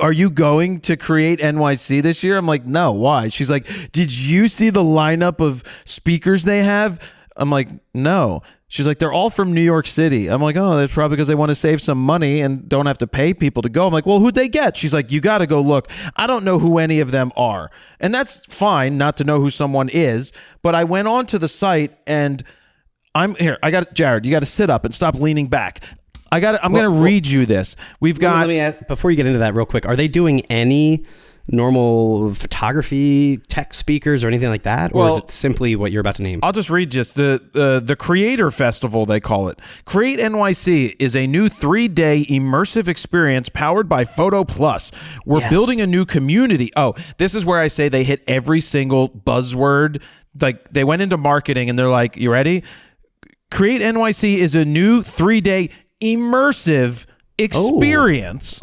are you going to Create NYC this year? I'm like, no, why? She's like, did you see the lineup of speakers they have? I'm like, no. She's like, they're all from New York City. I'm like, oh, that's probably because they want to save some money and don't have to pay people to go. I'm like, well, who'd they get? She's like, you got to go look. I don't know who any of them are. And that's fine not to know who someone is. But I went on to the site and Jared, you got to sit up and stop leaning back. I'm going to read you this. Let me ask, before you get into that real quick, are they doing any normal photography tech speakers or anything like that, or is it simply what you're about to name? I'll just read the Creator Festival, they call it. Create NYC is a new 3-day immersive experience powered by Photo Plus. We're building a new community. Oh, this is where I say they hit every single buzzword. Like they went into marketing and they're like, you ready? Create NYC is a new 3-day immersive experience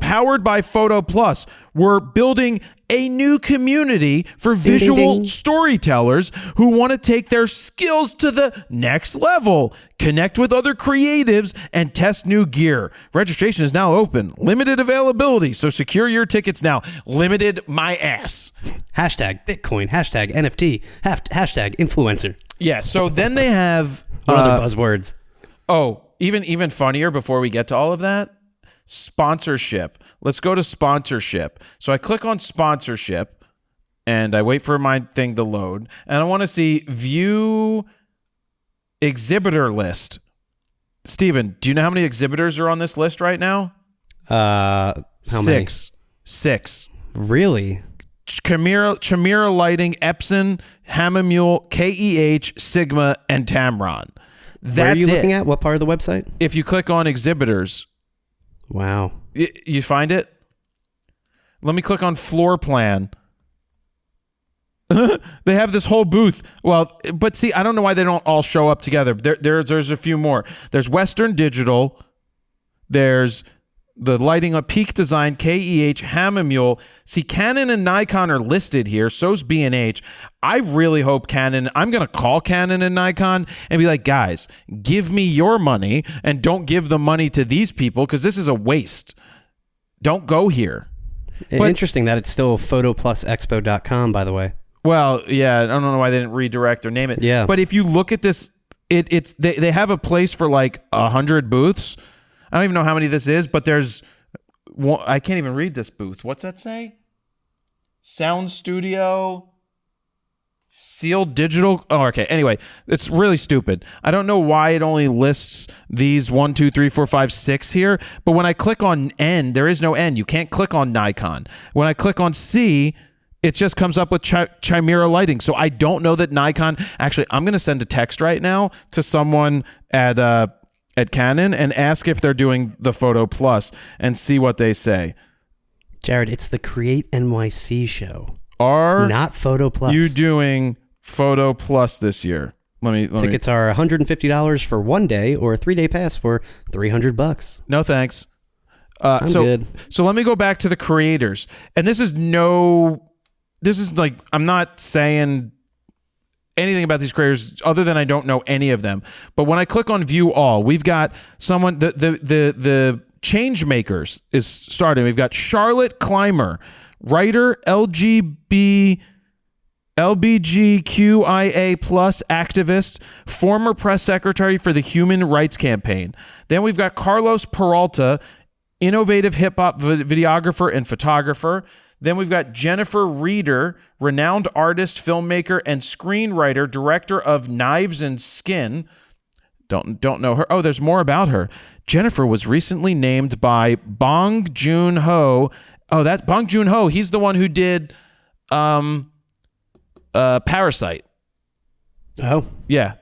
powered by Photo Plus. We're building a new community for visual storytellers who want to take their skills to the next level, connect with other creatives, and test new gear. Registration is now open. Limited availability, so secure your tickets now. Limited my ass. Hashtag Bitcoin, hashtag NFT, hashtag influencer. Yeah, so then they have... What other buzzwords? Oh, even funnier before we get to all of that, sponsorship. Let's go to sponsorship. So I click on sponsorship and I wait for my thing to load and I want to see view exhibitor list. Steven, do you know how many exhibitors are on this list right now? How many? Six. Really? Chimera Lighting, Epson, Hamamule, KEH, Sigma, and Tamron. Where are you looking at? What part of the website? If you click on exhibitors. Wow. You find it? Let me click on floor plan. They have this whole booth. Well, but see, I don't know why they don't all show up together. There's a few more. There's Western Digital. There's the lighting of Peak Design, KEH, Hamamule. See, Canon and Nikon are listed here. So's B&H. I really hope Canon, I'm going to call Canon and Nikon and be like, guys, give me your money and don't give the money to these people because this is a waste. Don't go here. Interesting that it's still photoplusexpo.com, by the way. Well, yeah, I don't know why they didn't redirect or name it. Yeah. But if you look at this, they have a place for like 100 booths. I don't even know how many this is, but there's one, I can't even read this booth. What's that say? Sound Studio, Sealed Digital. Oh, okay. Anyway, it's really stupid. I don't know why it only lists these 1, 2, 3, 4, 5, 6 here. But when I click on N, there is no N. You can't click on Nikon. When I click on C, it just comes up with Chimera Lighting. So I don't know that Nikon. Actually, I'm going to send a text right now to someone at Canon and ask if they're doing the Photo Plus and see what they say. Jared, it's the Create NYC show. Not Photo Plus. You doing Photo Plus this year? Tickets are $150 for 1 day or a 3-day pass for $300. No thanks. I'm good. So let me go back to the creators. And this is like, I'm not saying anything about these creators other than I don't know any of them. But when I click on view all, we've got someone, the Changemakers is starting. We've got Charlotte Clymer, writer, LGBTQIA plus activist, former press secretary for the Human Rights Campaign. Then we've got Carlos Peralta, innovative hip-hop videographer and photographer. Then we've got Jennifer Reeder, renowned artist, filmmaker, and screenwriter, director of Knives and Skin. Don't know her. Oh, there's more about her. Jennifer was recently named by Bong Joon-ho. Oh, that's Bong Joon-ho. He's the one who did Parasite. Oh. Yeah.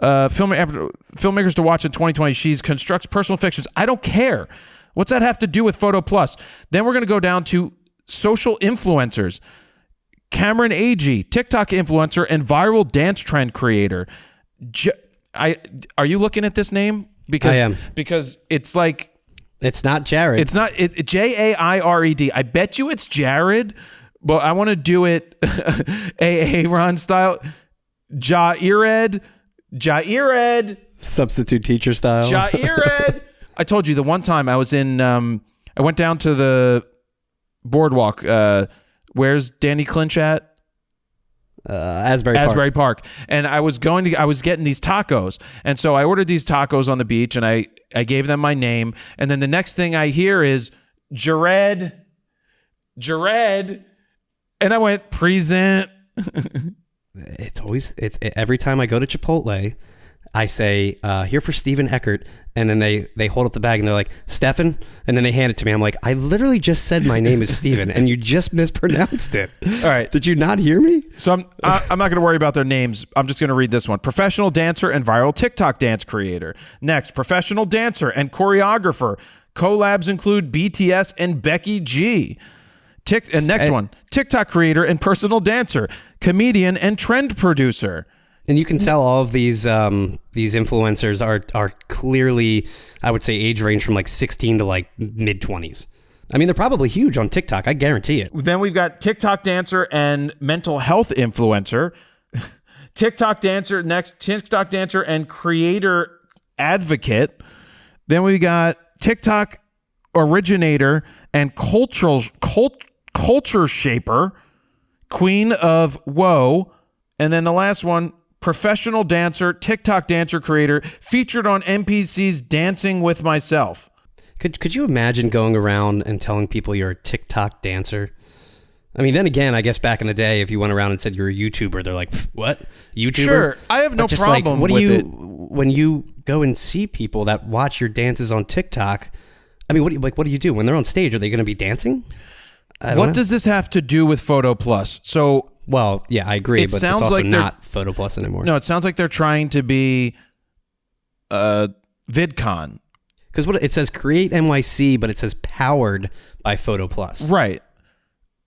Filmmakers to watch in 2020. She constructs personal fictions. I don't care. What's that have to do with Photo Plus? Then we're going to go down to social influencers. Cameron Agee, TikTok influencer and viral dance trend creator. Are you looking at this name? Because I am. Because it's like... It's not Jared. It's not Jaired. I bet you it's Jared, but I want to do it Aaron style. Jaired. Substitute teacher style. Jaired. I told you the one time I was in, I went down to the boardwalk. Where's Danny Clinch at? Asbury Park. And I was getting these tacos. And so I ordered these tacos on the beach and I gave them my name. And then the next thing I hear is Jared. And I went, present. It's every time I go to Chipotle, I say, here for Steven Eckert. And then they hold up the bag and they're like, Stefan? And then they hand it to me. I'm like, I literally just said my name is Steven and you just mispronounced it. All right. Did you not hear me? So I'm not going to worry about their names. I'm just going to read this one. Professional dancer and viral TikTok dance creator. Next, professional dancer and choreographer. Collabs include BTS and Becky G. Next one, TikTok creator and personal dancer, comedian and trend producer. And you can tell all of these influencers are clearly, I would say, age range from like 16 to like mid 20s. I mean, they're probably huge on TikTok. I guarantee it. Then we've got TikTok dancer and mental health influencer. TikTok dancer and creator advocate. Then we got TikTok originator and culture shaper, queen of woe. And then the last one, professional dancer, TikTok dancer creator, featured on NPC's Dancing with Myself. Could you imagine going around and telling people you're a TikTok dancer? I mean, then again, I guess back in the day, if you went around and said you're a YouTuber, they're like, what? YouTuber? Sure, I have no problem with it. When you go and see people that watch your dances on TikTok, I mean, what do you do? When they're on stage, are they going to be dancing? What does this have to do with Photo Plus? So... Well, yeah, I agree, but it's also like not Photo Plus anymore. No, it sounds like they're trying to be VidCon. Because it says Create NYC, but it says powered by Photo Plus. Right.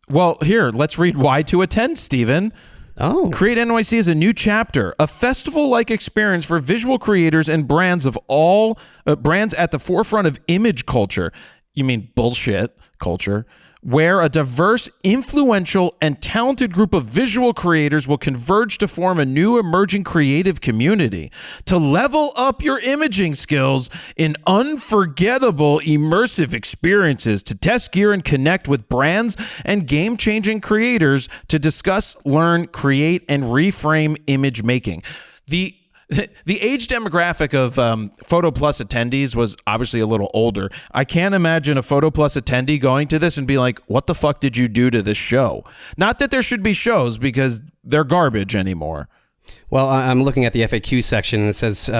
Well, here, let's read why to attend, Stephen. Oh. Create NYC is a new chapter, a festival-like experience for visual creators and brands of all brands at the forefront of image culture. You mean bullshit culture? Where a diverse, influential, and talented group of visual creators will converge to form a new emerging creative community. To level up your imaging skills in unforgettable, immersive experiences, to test gear and connect with brands and game-changing creators to discuss, learn, create, and reframe image making. The age demographic of Photo Plus attendees was obviously a little older. I can't imagine a Photo Plus attendee going to this and be like, what the fuck did you do to this show? Not that there should be shows because they're garbage anymore. Well, I'm looking at the FAQ section and it says,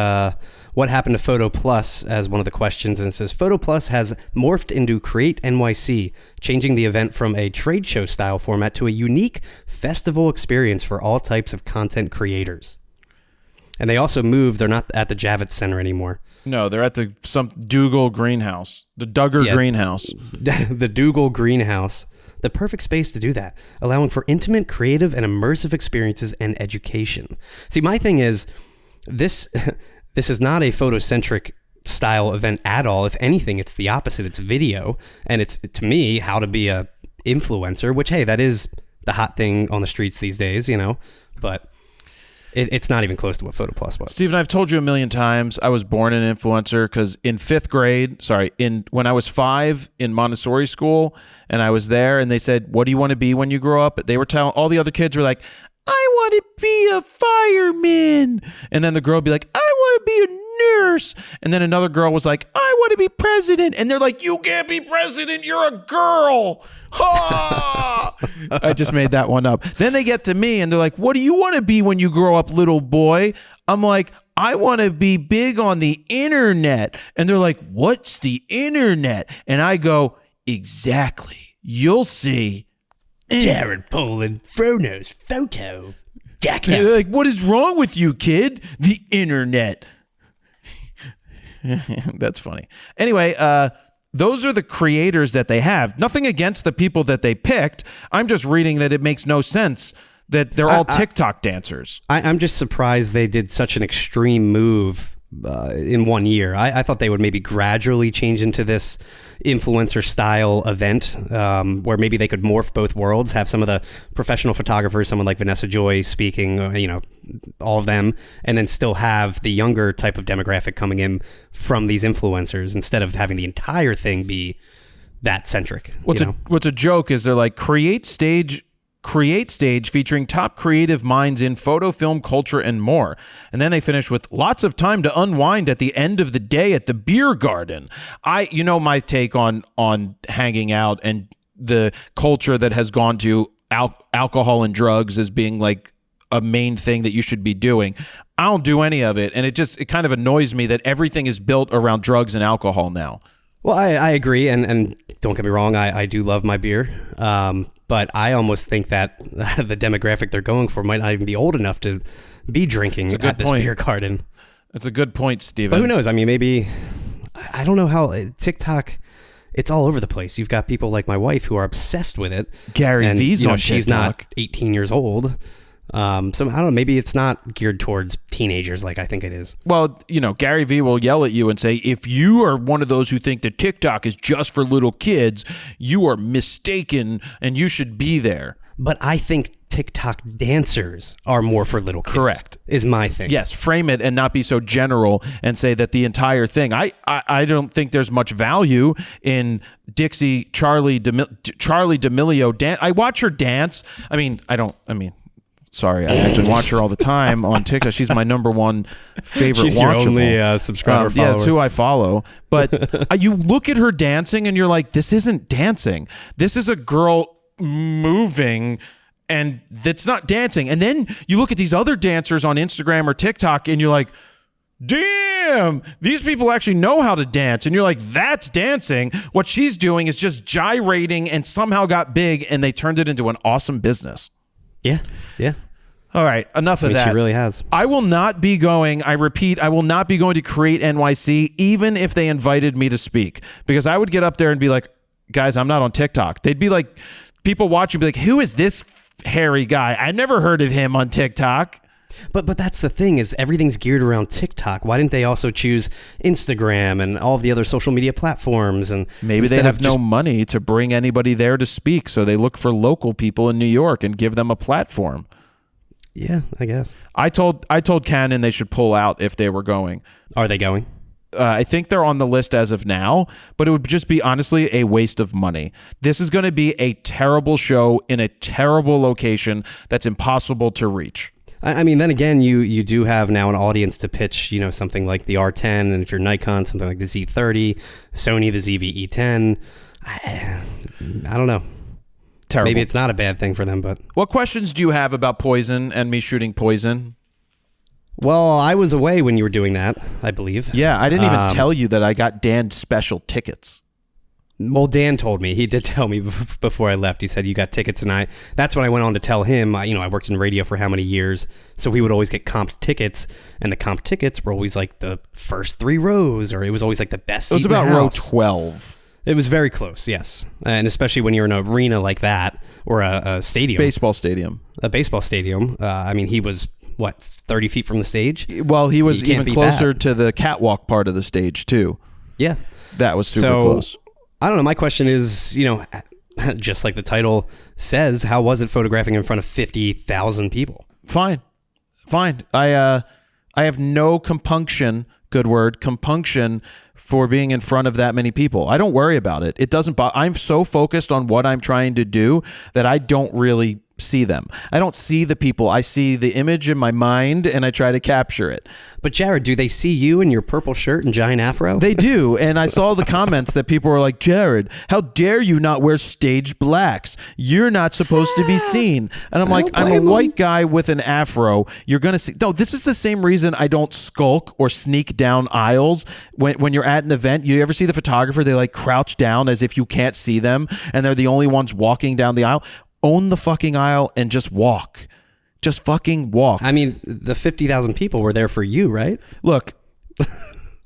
what happened to Photo Plus as one of the questions. And it says, Photo Plus has morphed into Create NYC, changing the event from a trade show style format to a unique festival experience for all types of content creators. And they also moved. They're not at the Javits Center anymore. No, they're at some Dougal greenhouse. The Duggar greenhouse. The Dougal greenhouse. The perfect space to do that, allowing for intimate, creative, and immersive experiences and education. See, my thing is, this is not a photocentric style event at all. If anything, it's the opposite. It's video. And it's, to me, how to be a influencer, which, hey, that is the hot thing on the streets these days, you know. But... It's not even close to what Photo Plus was. Steven, I've told you a million times, I was born an influencer because when I was 5 in Montessori school, and I was there, and they said, what do you want to be when you grow up? They were telling, all the other kids were like, I want to be a fireman. And then the girl would be like, I want to be a nurse. And then another girl was like, I want to be president. And they're like, you can't be president. You're a girl. Ha! I just made that one up. Then they get to me and they're like, what do you want to be when you grow up, little boy? I'm like, I want to be big on the internet. And they're like, what's the internet? And I go, exactly. You'll see. Jared Polin, Frono's photo. And they're like, what is wrong with you, kid? The internet. That's funny. Anyway, those are the creators that they have. Nothing against the people that they picked. I'm just reading that it makes no sense that they're all TikTok dancers. I'm just surprised they did such an extreme move in 1 year. I thought they would maybe gradually change into this influencer style event where maybe they could morph both worlds, have some of the professional photographers, someone like Vanessa Joy speaking, all of them, and then still have the younger type of demographic coming in from these influencers instead of having the entire thing be that centric. What's a joke is they're like, create stage featuring top creative minds in photo, film, culture, and more. And then they finish with lots of time to unwind at the end of the day at the beer garden. My take on hanging out and the culture that has gone to alcohol and drugs as being like a main thing that you should be doing. I don't do any of it. And it kind of annoys me that everything is built around drugs and alcohol now. Well, I agree. And don't get me wrong, I do love my beer. But I almost think that the demographic they're going for might not even be old enough to be drinking at this beer garden. That's a good point, Steven. But who knows? I mean, maybe, I don't know how TikTok, it's all over the place. You've got people like my wife who are obsessed with it. Gary V's on she's TikTok. Not 18 years old. So I don't know, maybe it's not geared towards teenagers like I think it is. Well, Gary V will yell at you and say, if you are one of those who think that TikTok is just for little kids, you are mistaken and you should be there. But I think TikTok dancers are more for little kids. Correct. Is my thing. Yes, frame it and not be so general and say that the entire thing. I don't think there's much value in Charlie D'Amelio. I watch her dance. Sorry, I actually watch her all the time on TikTok. She's my number one favorite. She's watchable. Your only subscriber follower. Yeah, that's who I follow. But you look at her dancing and you're like, this isn't dancing. This is a girl moving, and that's not dancing. And then you look at these other dancers on Instagram or TikTok and you're like, damn, these people actually know how to dance. And you're like, that's dancing. What she's doing is just gyrating and somehow got big, and they turned it into an awesome business. Yeah. All right, enough of that. She really has. I will not be going, I repeat, I will not be going to Create NYC, even if they invited me to speak, because I would get up there and be like, guys, I'm not on TikTok. They'd be like, people watching be like, who is this hairy guy? I never heard of him on TikTok. But that's the thing, is everything's geared around TikTok. Why didn't they also choose Instagram and all of the other social media platforms? And maybe they have no money to bring anybody there to speak, so they look for local people in New York and give them a platform. Yeah, I guess. I told Canon they should pull out if they were going. Are they going? I think they're on the list as of now, but it would just be honestly a waste of money. This is going to be a terrible show in a terrible location that's impossible to reach. I mean, then again, you do have now an audience to pitch, something like the R10, and if you're Nikon, something like the Z30, Sony, the ZV-E10. I don't know. Terrible. Maybe it's not a bad thing for them, but... What questions do you have about Poison and me shooting Poison? Well, I was away when you were doing that, I believe. Yeah, I didn't even tell you that I got Dan special tickets. Well, Dan told me. He did tell me before I left. He said, you got tickets, and that's when I went on to tell him. I worked in radio for how many years, so we would always get comped tickets, and the comped tickets were always like the first 3 rows, or it was always like the best seat. It was about row 12. It was very close, yes. And especially when you're in an arena like that, or a stadium. Baseball stadium. A baseball stadium. He was, 30 feet from the stage? Well, he was even closer to the catwalk part of the stage, too. Yeah. That was super close. I don't know. My question is, just like the title says, how was it photographing in front of 50,000 people? Fine. fine. I have no compunction, good word, compunction for being in front of that many people. I don't worry about it. It doesn't bother. I'm so focused on what I'm trying to do that I don't really see them. I don't see the people. I see the image in my mind and I try to capture it. But Jared, do they see you in your purple shirt and giant afro? They do. And I saw the comments that people were like, Jared, how dare you not wear stage blacks? You're not supposed to be seen. And I'm like, I'm a white guy with an afro. You're going to see. No, this is the same reason I don't skulk or sneak down aisles. When you're at an event, you ever see the photographer? They like crouch down as if you can't see them and they're the only ones walking down the aisle. Own the fucking aisle and just walk. Just fucking walk. I mean, the 50,000 people were there for you, right? Look,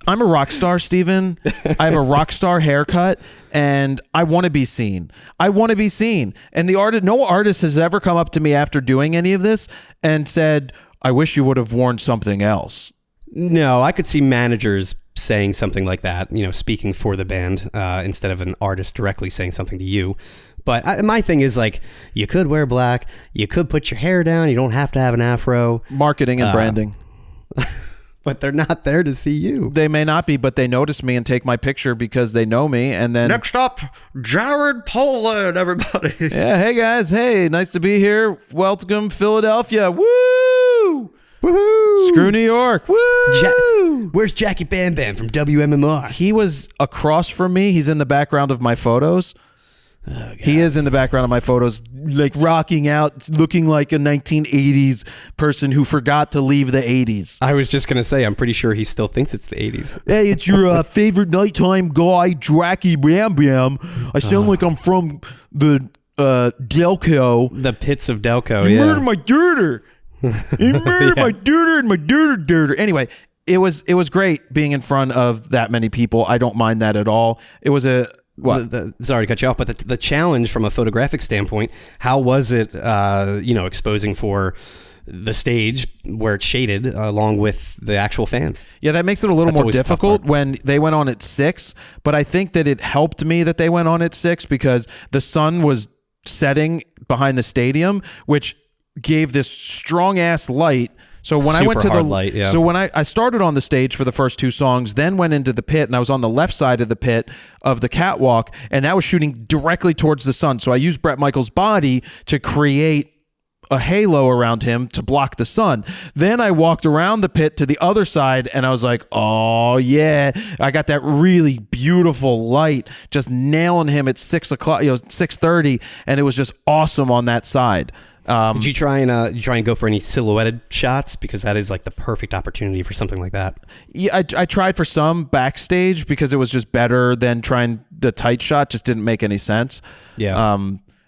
I'm a rock star, Steven. I have a rock star haircut, and I want to be seen. I want to be seen. And no artist has ever come up to me after doing any of this and said, I wish you would have worn something else. No, I could see managers saying something like that, speaking for the band instead of an artist directly saying something to you. But my thing is, like, you could wear black, you could put your hair down, you don't have to have an afro. Marketing and branding. But they're not there to see you. They may not be, but they notice me and take my picture because they know me. And then next up, Jared Polin, everybody. Yeah, hey guys, hey, nice to be here. Welcome, Philadelphia. Woo! Woohoo! Screw New York. Woo! Where's Jackie Bam Bam from WMMR? He was across from me. He's in the background of my photos. Oh, he is in the background of my photos, like rocking out, looking like a 1980s person who forgot to leave the 80s. I was just going to say, I'm pretty sure he still thinks it's the 80s. Hey, it's your favorite nighttime guy, Jackie Bam Bam. I sound like I'm from the Delco. The pits of Delco, You murdered my daughter. You murdered my daughter and my daughter. Anyway, it was great being in front of that many people. I don't mind that at all. It was sorry to cut you off, but the challenge from a photographic standpoint, how was it, exposing for the stage where it's shaded along with the actual fans? Yeah, that makes it a little more difficult when they went on at 6, but I think that it helped me that they went on at 6 because the sun was setting behind the stadium, which gave this strong ass light. So when I went to the light, yeah. So when I started on the stage for the first 2 songs, then went into the pit, and I was on the left side of the pit of the catwalk, and that was shooting directly towards the sun. So I used Bret Michaels' body to create a halo around him to block the sun. Then I walked around the pit to the other side, and I was like, oh yeah, I got that really beautiful light just nailing him at 6:30, and it was just awesome on that side. Did you try and go for any silhouetted shots, because that is like the perfect opportunity for something like that? Yeah, I tried for some backstage because it was just better than trying the tight shot. Just didn't make any sense. Yeah.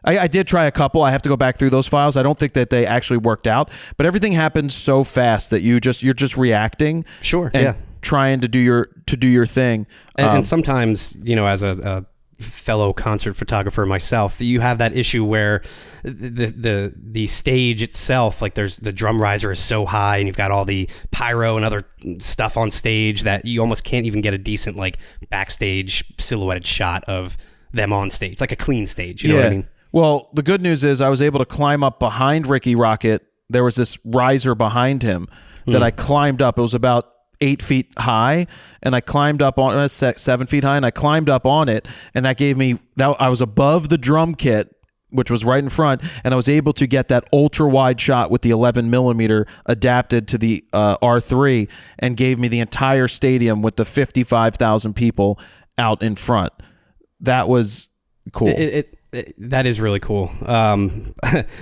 I did try a couple. I have to go back through those files. I don't think that they actually worked out, but everything happens so fast that you're just reacting. Sure. And yeah. Trying to do your thing. And sometimes, as a fellow concert photographer myself, you have that issue where the stage itself, like there's the drum riser is so high and you've got all the pyro and other stuff on stage that you almost can't even get a decent like backstage silhouetted shot of them on stage, like a clean stage. You know what I mean? Well, the good news is I was able to climb up behind Ricky Rocket. There was this riser behind him that I climbed up. It was about 8 feet high, and I climbed up on it, 7 feet high, and I climbed up on it, and that gave me that I was above the drum kit, which was right in front, and I was able to get that ultra wide shot with the 11 millimeter adapted to the R3, and gave me the entire stadium with the 55,000 people out in front. That was cool. That is really cool.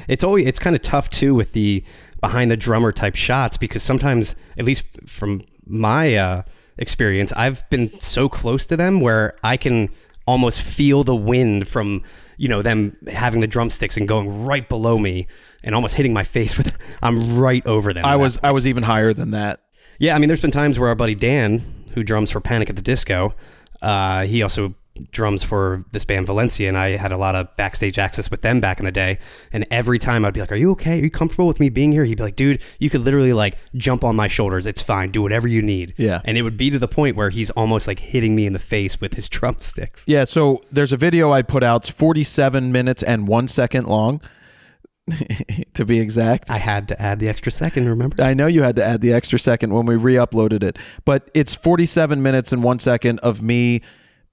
It's kind of tough too with the behind the drummer type shots, because sometimes, at least from my experience, I've been so close to them where I can almost feel the wind from them having the drumsticks and going right below me and almost hitting my face with. I'm right over them. I was even higher than that. Yeah, I mean, there's been times where our buddy Dan, who drums for Panic at the Disco, he also drums for this band Valencia, and I had a lot of backstage access with them back in the day, and every time I'd be like, are you okay? Are you comfortable with me being here? He'd be like, dude, you could literally like jump on my shoulders. It's fine. Do whatever you need. Yeah. And it would be to the point where he's almost like hitting me in the face with his drumsticks. Yeah, so there's a video I put out. It's 47 minutes and 1 second long. to be exact. I had to add the extra second, remember? I know you had to add the extra second when we re-uploaded it, but it's 47 minutes and 1 second of me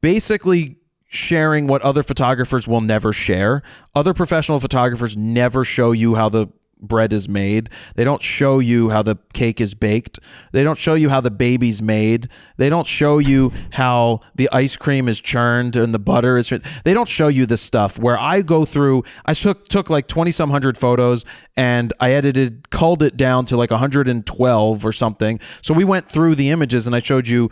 basically sharing what other photographers will never share. Other professional photographers never show you how the bread is made. They don't show you how the cake is baked. They don't show you how the baby's made. They don't show you how the ice cream is churned and the butter is churned. They don't show you this stuff where I go through, I took like 20-some hundred photos and I culled it down to like 112 or something. So we went through the images and I showed you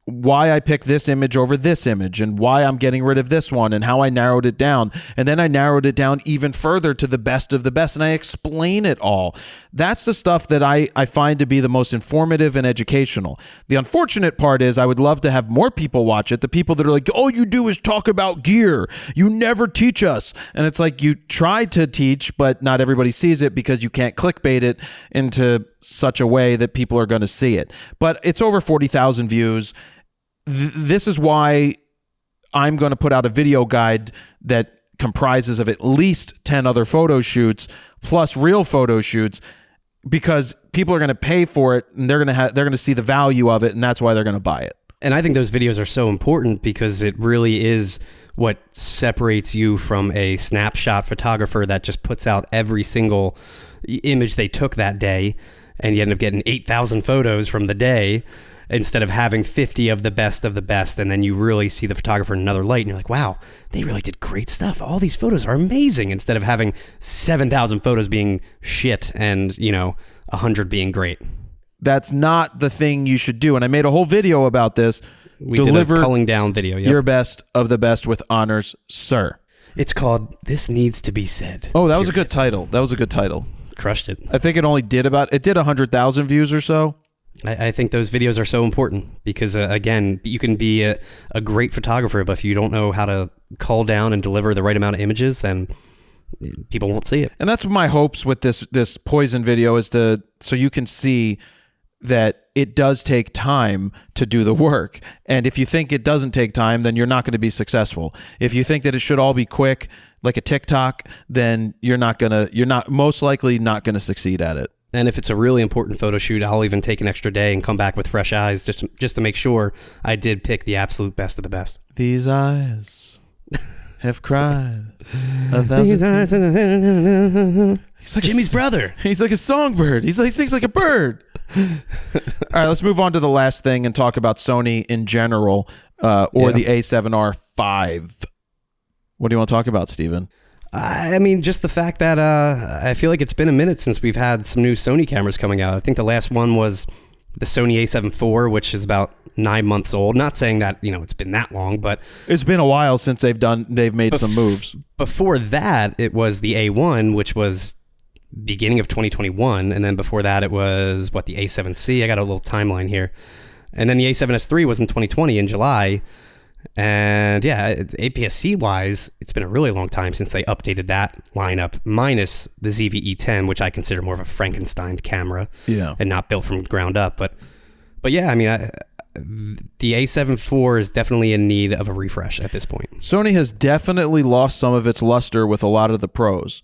why I picked this image over this image and why I'm getting rid of this one and how I narrowed it down. And then I narrowed it down even further to the best of the best, and I explain it all. That's the stuff that I find to be the most informative and educational. The unfortunate part is I would love to have more people watch it, the people that are like, all you do is talk about gear. You never teach us. And it's like you try to teach, but not everybody sees it because you can't clickbait it into such a way that people are going to see it. But it's over 40,000 views. This is why I'm going to put out a video guide that comprises of at least 10 other photo shoots plus real photo shoots, because people are going to pay for it and they're going to see the value of it, and that's why they're going to buy it. And I think those videos are so important because it really is what separates you from a snapshot photographer that just puts out every single image they took that day, and you end up getting 8,000 photos from the day instead of having 50 of the best, and then you really see the photographer in another light and you're like, wow, they really did great stuff. All these photos are amazing, instead of having 7,000 photos being shit and 100 being great. That's not the thing you should do. And I made a whole video about this. We did a culling down video. Yep. Your best of the best with honors, sir. It's called This Needs to Be Said. Oh, that was a good title. Crushed it. I think it did 100,000 views or so. I think those videos are so important because, again, you can be a great photographer, but if you don't know how to cull down and deliver the right amount of images, then people won't see it. And that's my hopes with this poison video, is so you can see that it does take time to do the work. And if you think it doesn't take time, then you're not going to be successful. If you think that it should all be quick, like a TikTok, then you're most likely not going to succeed at it. And if it's a really important photo shoot, I'll even take an extra day and come back with fresh eyes just to make sure I did pick the absolute best of the best. These eyes have cried 1,000 times. He's like Jimmy's brother. He's like a songbird. He sings like a bird. All right, let's move on to the last thing and talk about Sony in general, the A7R5. What do you want to talk about, Steven? I mean, just the fact that I feel like it's been a minute since we've had some new Sony cameras coming out. I think the last one was the Sony A7 IV, which is about 9 months old. Not saying that, it's been that long, but it's been a while since they've made some moves. Before that, it was the A1, which was beginning of 2021, and then before that it was the A7C. I got a little timeline here. And then the A7S III was in 2020 in July. And yeah, APS-C wise, it's been a really long time since they updated that lineup, minus the ZV-E10, which I consider more of a Frankenstein camera, and not built from the ground up. But yeah, I mean, the A7 IV is definitely in need of a refresh at this point. Sony has definitely lost some of its luster with a lot of the pros,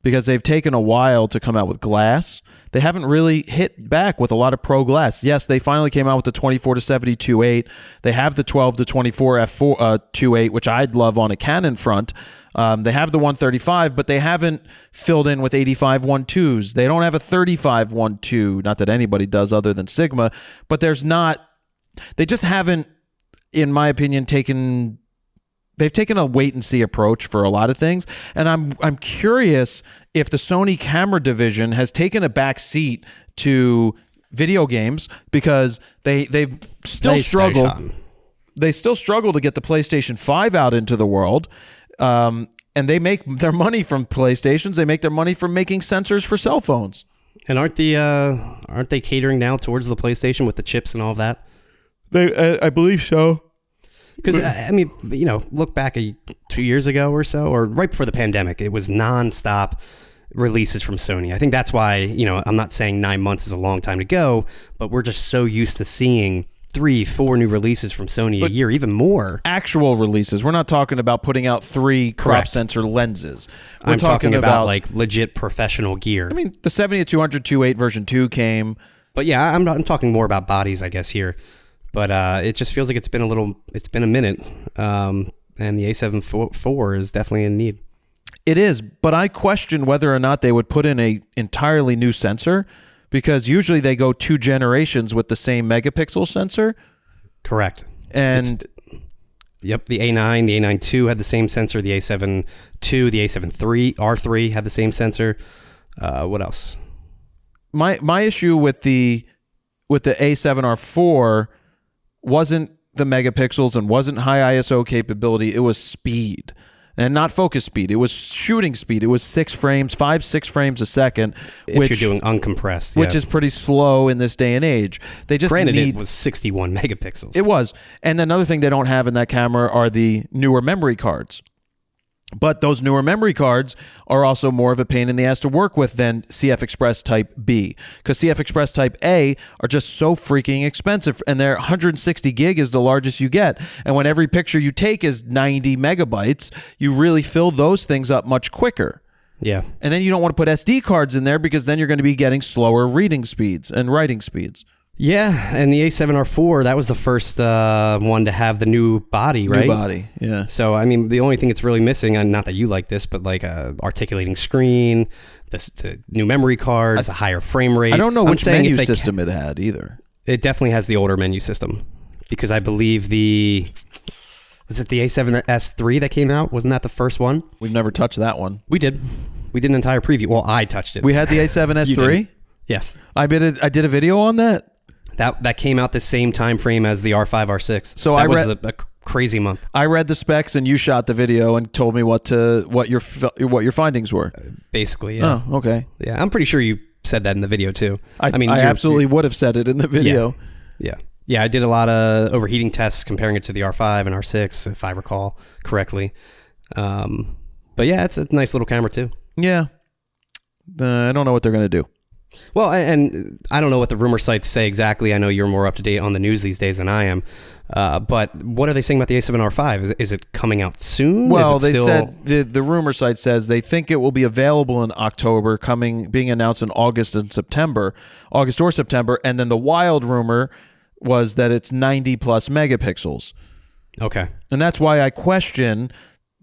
because they've taken a while to come out with glass. They haven't really hit back with a lot of pro glass. Yes, they finally came out with the 24-70 2.8. They have the 12-24 f4 2.8, which I'd love on a Canon front. They have the 135, but they haven't filled in with 85 1.2s. They don't have a 35 1.2. Not that anybody does other than Sigma, but they just haven't, in my opinion, they've taken a wait and see approach for a lot of things, and I'm curious if the Sony camera division has taken a back seat to video games, because they still struggle. They still struggle to get the PlayStation 5 out into the world, and they make their money from PlayStations. They make their money from making sensors for cell phones. And aren't they catering now towards the PlayStation with the chips and all of that? I believe so. Because, I mean, look back 2 years ago or so, or right before the pandemic, it was nonstop releases from Sony. I think that's why, I'm not saying 9 months is a long time to go, but we're just so used to seeing 3-4 new releases from Sony a year, even more. Actual releases. We're not talking about putting out 3 crop Correct. sensor lenses. We're I'm talking about like legit professional gear. I mean, the 70-200 2.8 version 2 came. But yeah, I'm talking more about bodies, I guess, here. But it just feels like it's been a minute. And the A7 IV is definitely in need. It is, but I question whether or not they would put in a entirely new sensor, because usually they go 2 generations with the same megapixel sensor. Correct. And yep, the A9, the A9 II had the same sensor. The A7 II, the A7 R3 had the same sensor. What else? My issue with the A7R4 wasn't the megapixels and wasn't high ISO capability. It was speed. And not focus speed. It was shooting speed. It was 6 frames a second. If you're doing uncompressed. Which is pretty slow in this day and age. They just Granted, it was 61 megapixels. It was. And another thing they don't have in that camera are the newer memory cards. But those newer memory cards are also more of a pain in the ass to work with than CF Express Type B. Because CF Express Type A are just so freaking expensive. And their 160 gig is the largest you get. And when every picture you take is 90 megabytes, you really fill those things up much quicker. Yeah. And then you don't want to put SD cards in there, because then you're going to be getting slower reading speeds and writing speeds. Yeah, and the A7R4, that was the first one to have the new body, right? New body, yeah. So, I mean, the only thing it's really missing, and not that you like this, but like a articulating screen, the new memory cards, a higher frame rate. I don't know which menu system it had either. It definitely has the older menu system, because I believe was it the A7S III that came out? Wasn't that the first one? We've never touched that one. We did. We did an entire preview. Well, I touched it. We had the A7S III? Yes. I did a video on that. That came out the same time frame as the R5, R6. So that was a crazy month. I read the specs and you shot the video and told me what your findings were. Basically, yeah. Oh, okay. Yeah, I'm pretty sure you said that in the video too. I mean, I absolutely would have said it in the video. Yeah. I did a lot of overheating tests comparing it to the R5 and R6, if I recall correctly. But yeah, it's a nice little camera too. Yeah. I don't know what they're going to do. Well, and I don't know what the rumor sites say exactly. I know you're more up to date on the news these days than I am. But what are they saying about the A7R5? Is it coming out soon? Well, they said the rumor site says they think it will be available in October, being announced in August or September. And then the wild rumor was that it's 90 plus megapixels. Okay. And that's why I question,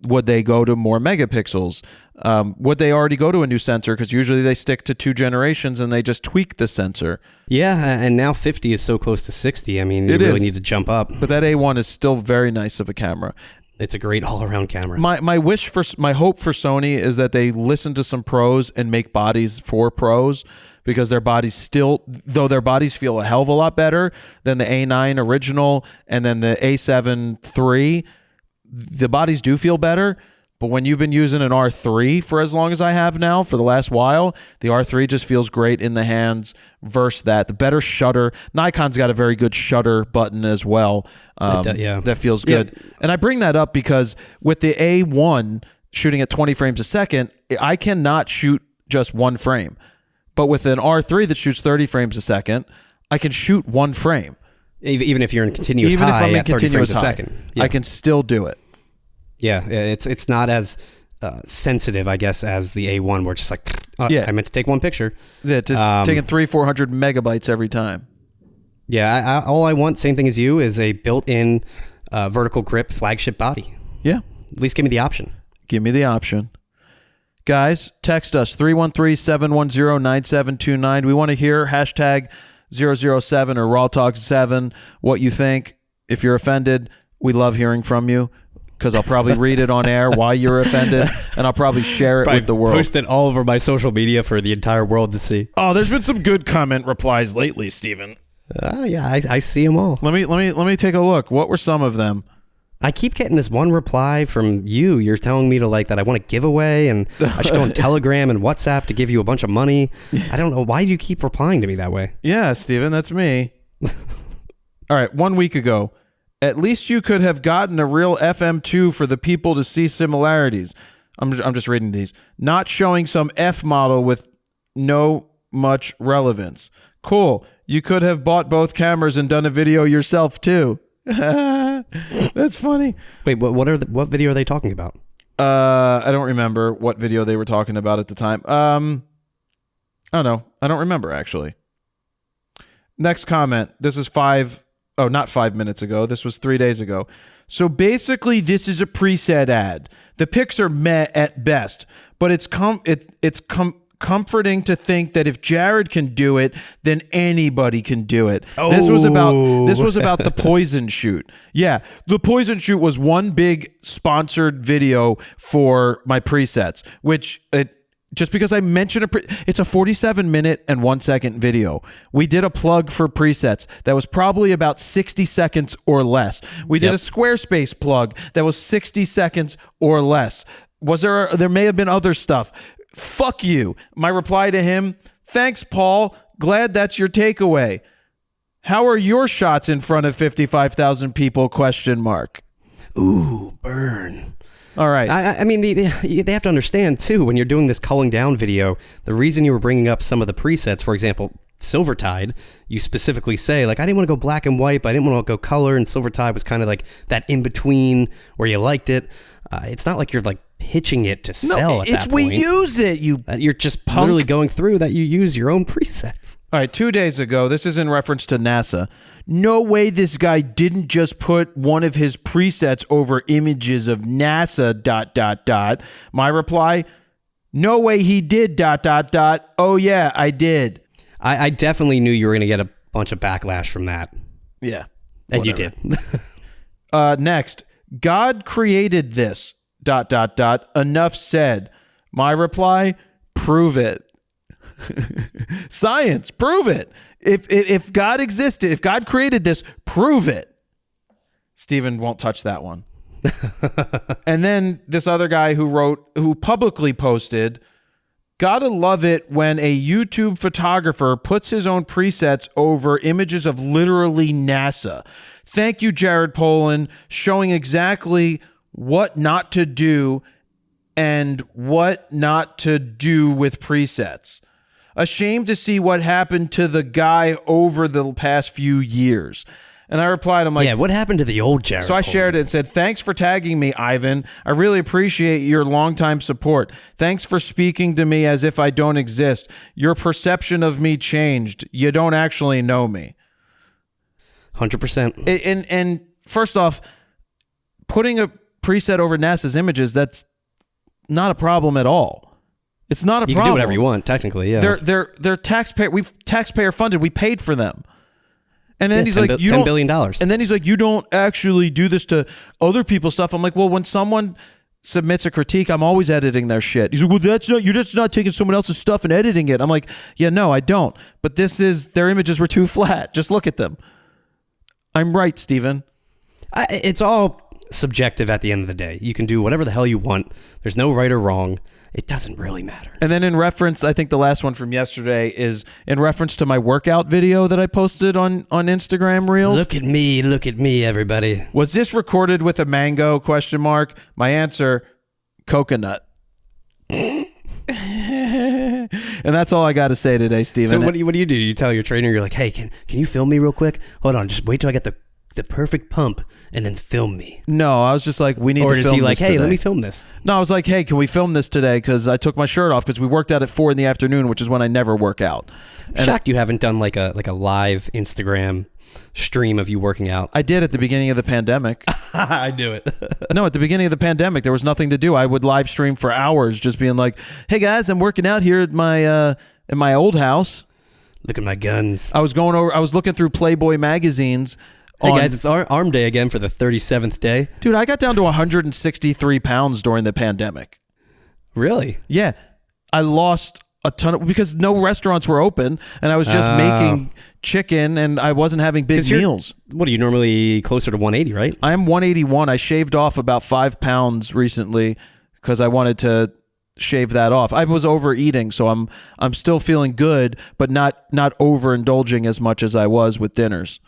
would they go to more megapixels? Would they already go to a new sensor? Because usually they stick to 2 generations and they just tweak the sensor. Yeah, and now 50 is so close to 60. I mean, you really need to jump up. But that A1 is still very nice of a camera. It's a great all-around camera. My hope for Sony is that they listen to some pros and make bodies for pros, because their bodies though their bodies feel a hell of a lot better than the A9 original and then the A7 III. The bodies do feel better, but when you've been using an R3 for as long as I have now, for the last while, the R3 just feels great in the hands versus that. The better shutter. Nikon's got a very good shutter button as well. That feels good. Yeah. And I bring that up because with the A1 shooting at 20 frames a second, I cannot shoot just 1 frame. But with an R3 that shoots 30 frames a second, I can shoot 1 frame. Even if you're in continuous high, if I'm in continuous high, second. Yeah. I can still do it. Yeah, it's not as sensitive, I guess, as the A1, where it's just like, I meant to take 1 picture. It's taking 300-400 megabytes every time. Yeah, all I want, same thing as you, is a built-in vertical grip flagship body. Yeah. At least give me the option. Give me the option. Guys, text us, 313-710-9729. We want to hear hashtag 007 or RAWtalk7 what you think. If you're offended, we love hearing from you, because I'll probably read it on air why you're offended, and I'll probably share it with the world. Post it all over my social media for the entire world to see. Oh, there's been some good comment replies lately, Steven. Yeah, I see them all. Let me take a look. What were some of them? I keep getting this one reply from you. You're telling me that I want a giveaway and I should go on Telegram and WhatsApp to give you a bunch of money. I don't know. Why do you keep replying to me that way? Yeah, Steven, that's me. All right, 1 week ago. At least you could have gotten a real FM2 for the people to see similarities. I'm just reading these. Not showing some F model with no much relevance. Cool. You could have bought both cameras and done a video yourself too. That's funny. Wait, what video are they talking about? I don't remember what video they were talking about at the time. I don't know. I don't remember, actually. Next comment. This is not 5 minutes ago. This was 3 days ago. So basically, this is a preset ad. The pics are meh at best, but it's comforting to think that if Jared can do it, then anybody can do it. Oh. This was about the Poison shoot. Yeah, the Poison shoot was one big sponsored video for my presets, which just because I mentioned it's a 47-minute and 1 second video. We did a plug for presets that was probably about 60 seconds or less. We did a Squarespace plug that was 60 seconds or less. There may have been other stuff. Fuck you. My reply to him, thanks, Paul. Glad that's your takeaway. How are your shots in front of 55,000 people? ? Ooh, burn. All right. I mean, they have to understand, too, when you're doing this culling down video, the reason you were bringing up some of the presets, for example, Silvertide, you specifically say, like, I didn't want to go black and white, but I didn't want to go color, and Silvertide was kind of like that in-between where you liked it. It's not like you're, like, pitching it to sell at that point. We use it, you're just literally going through that you use your own presets. All right, 2 days ago, this is in reference to NASA. No way this guy didn't just put one of his presets over images of NASA ... My reply, no way he did ... Oh yeah, I did. I definitely knew you were going to get a bunch of backlash from that. Yeah. And you did. Next, God created this ... Enough said. My reply, prove it. Science, prove it. If God existed, if God created this, prove it. Steven won't touch that one. And then this other guy who publicly posted, gotta love it when a YouTube photographer puts his own presets over images of literally NASA. Thank you, Jared Polin, showing exactly what not to do and what not to do with presets. Ashamed to see what happened to the guy over the past few years. And I replied, I'm like, yeah, what happened to the old Jared? So I shared it and said, thanks for tagging me, Ivan. I really appreciate your longtime support. Thanks for speaking to me as if I don't exist. Your perception of me changed. You don't actually know me. 100%. And first off, putting a preset over NASA's images, that's not a problem at all. It's not a problem. You can do whatever you want, technically, yeah. They're taxpayer funded. We paid for them. And then he's like, $10 billion. And then he's like, you don't actually do this to other people's stuff. I'm like, well, when someone submits a critique, I'm always editing their shit. He's like, well, you're just not taking someone else's stuff and editing it. I'm like, yeah, no, I don't. But their images were too flat. Just look at them. I'm right, Steven. It's all subjective at the end of the day. You can do whatever the hell you want. There's no right or wrong. It doesn't really matter. And then in reference, I think the last one from yesterday is in reference to my workout video that I posted on Instagram Reels. Look at me, everybody. Was this recorded with a mango ? My answer, coconut. And that's all I got to say today, Steven. So what do you do? You tell your trainer, you're like, hey, can you film me real quick? Hold on, just wait till I get the perfect pump and then film me. No, I was just like, we need to film this today. Or is he like, hey, let me film this? No, I was like, hey, can we film this today? Because I took my shirt off because we worked out at 4 PM, which is when I never work out. I'm shocked you haven't done like a live Instagram stream of you working out. I did at the beginning of the pandemic. I knew it. No, at the beginning of the pandemic, there was nothing to do. I would live stream for hours just being like, hey, guys, I'm working out here at my old house. Look at my guns. I was looking through Playboy magazines. Hey guys, it's arm day again for the 37th day. Dude, I got down to 163 pounds during the pandemic. Really? Yeah. I lost a ton because no restaurants were open and I was just making chicken and I wasn't having big meals. What are you normally closer to 180, right? I'm 181. I shaved off about 5 pounds recently because I wanted to shave that off. I was overeating, so I'm still feeling good, but not overindulging as much as I was with dinners.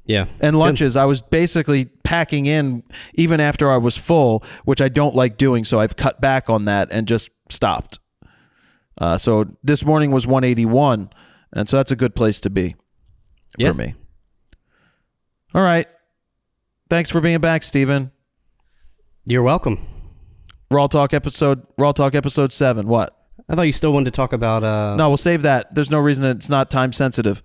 Yeah. And lunches, I was basically packing in even after I was full, which I don't like doing, so I've cut back on that and just stopped. So this morning was 181, and so that's a good place to be for me. All right. Thanks for being back, Steven. You're welcome. RAWtalk episode 7. What? I thought you still wanted to talk about... No, we'll save that. There's no reason it's not time sensitive.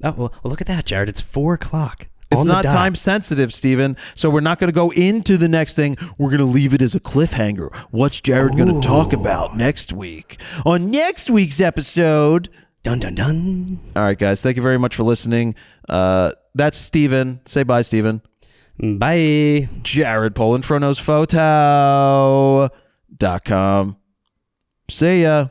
Oh, well, look at that, Jared. It's 4 o'clock. It's not time sensitive, Steven. So we're not going to go into the next thing. We're going to leave it as a cliffhanger. What's Jared going to talk about next week? On next week's episode... Dun, dun, dun. All right, guys. Thank you very much for listening. That's Steven. Say bye, Steven. Bye. Jared Polin, FroKnowsPhoto.com. See ya.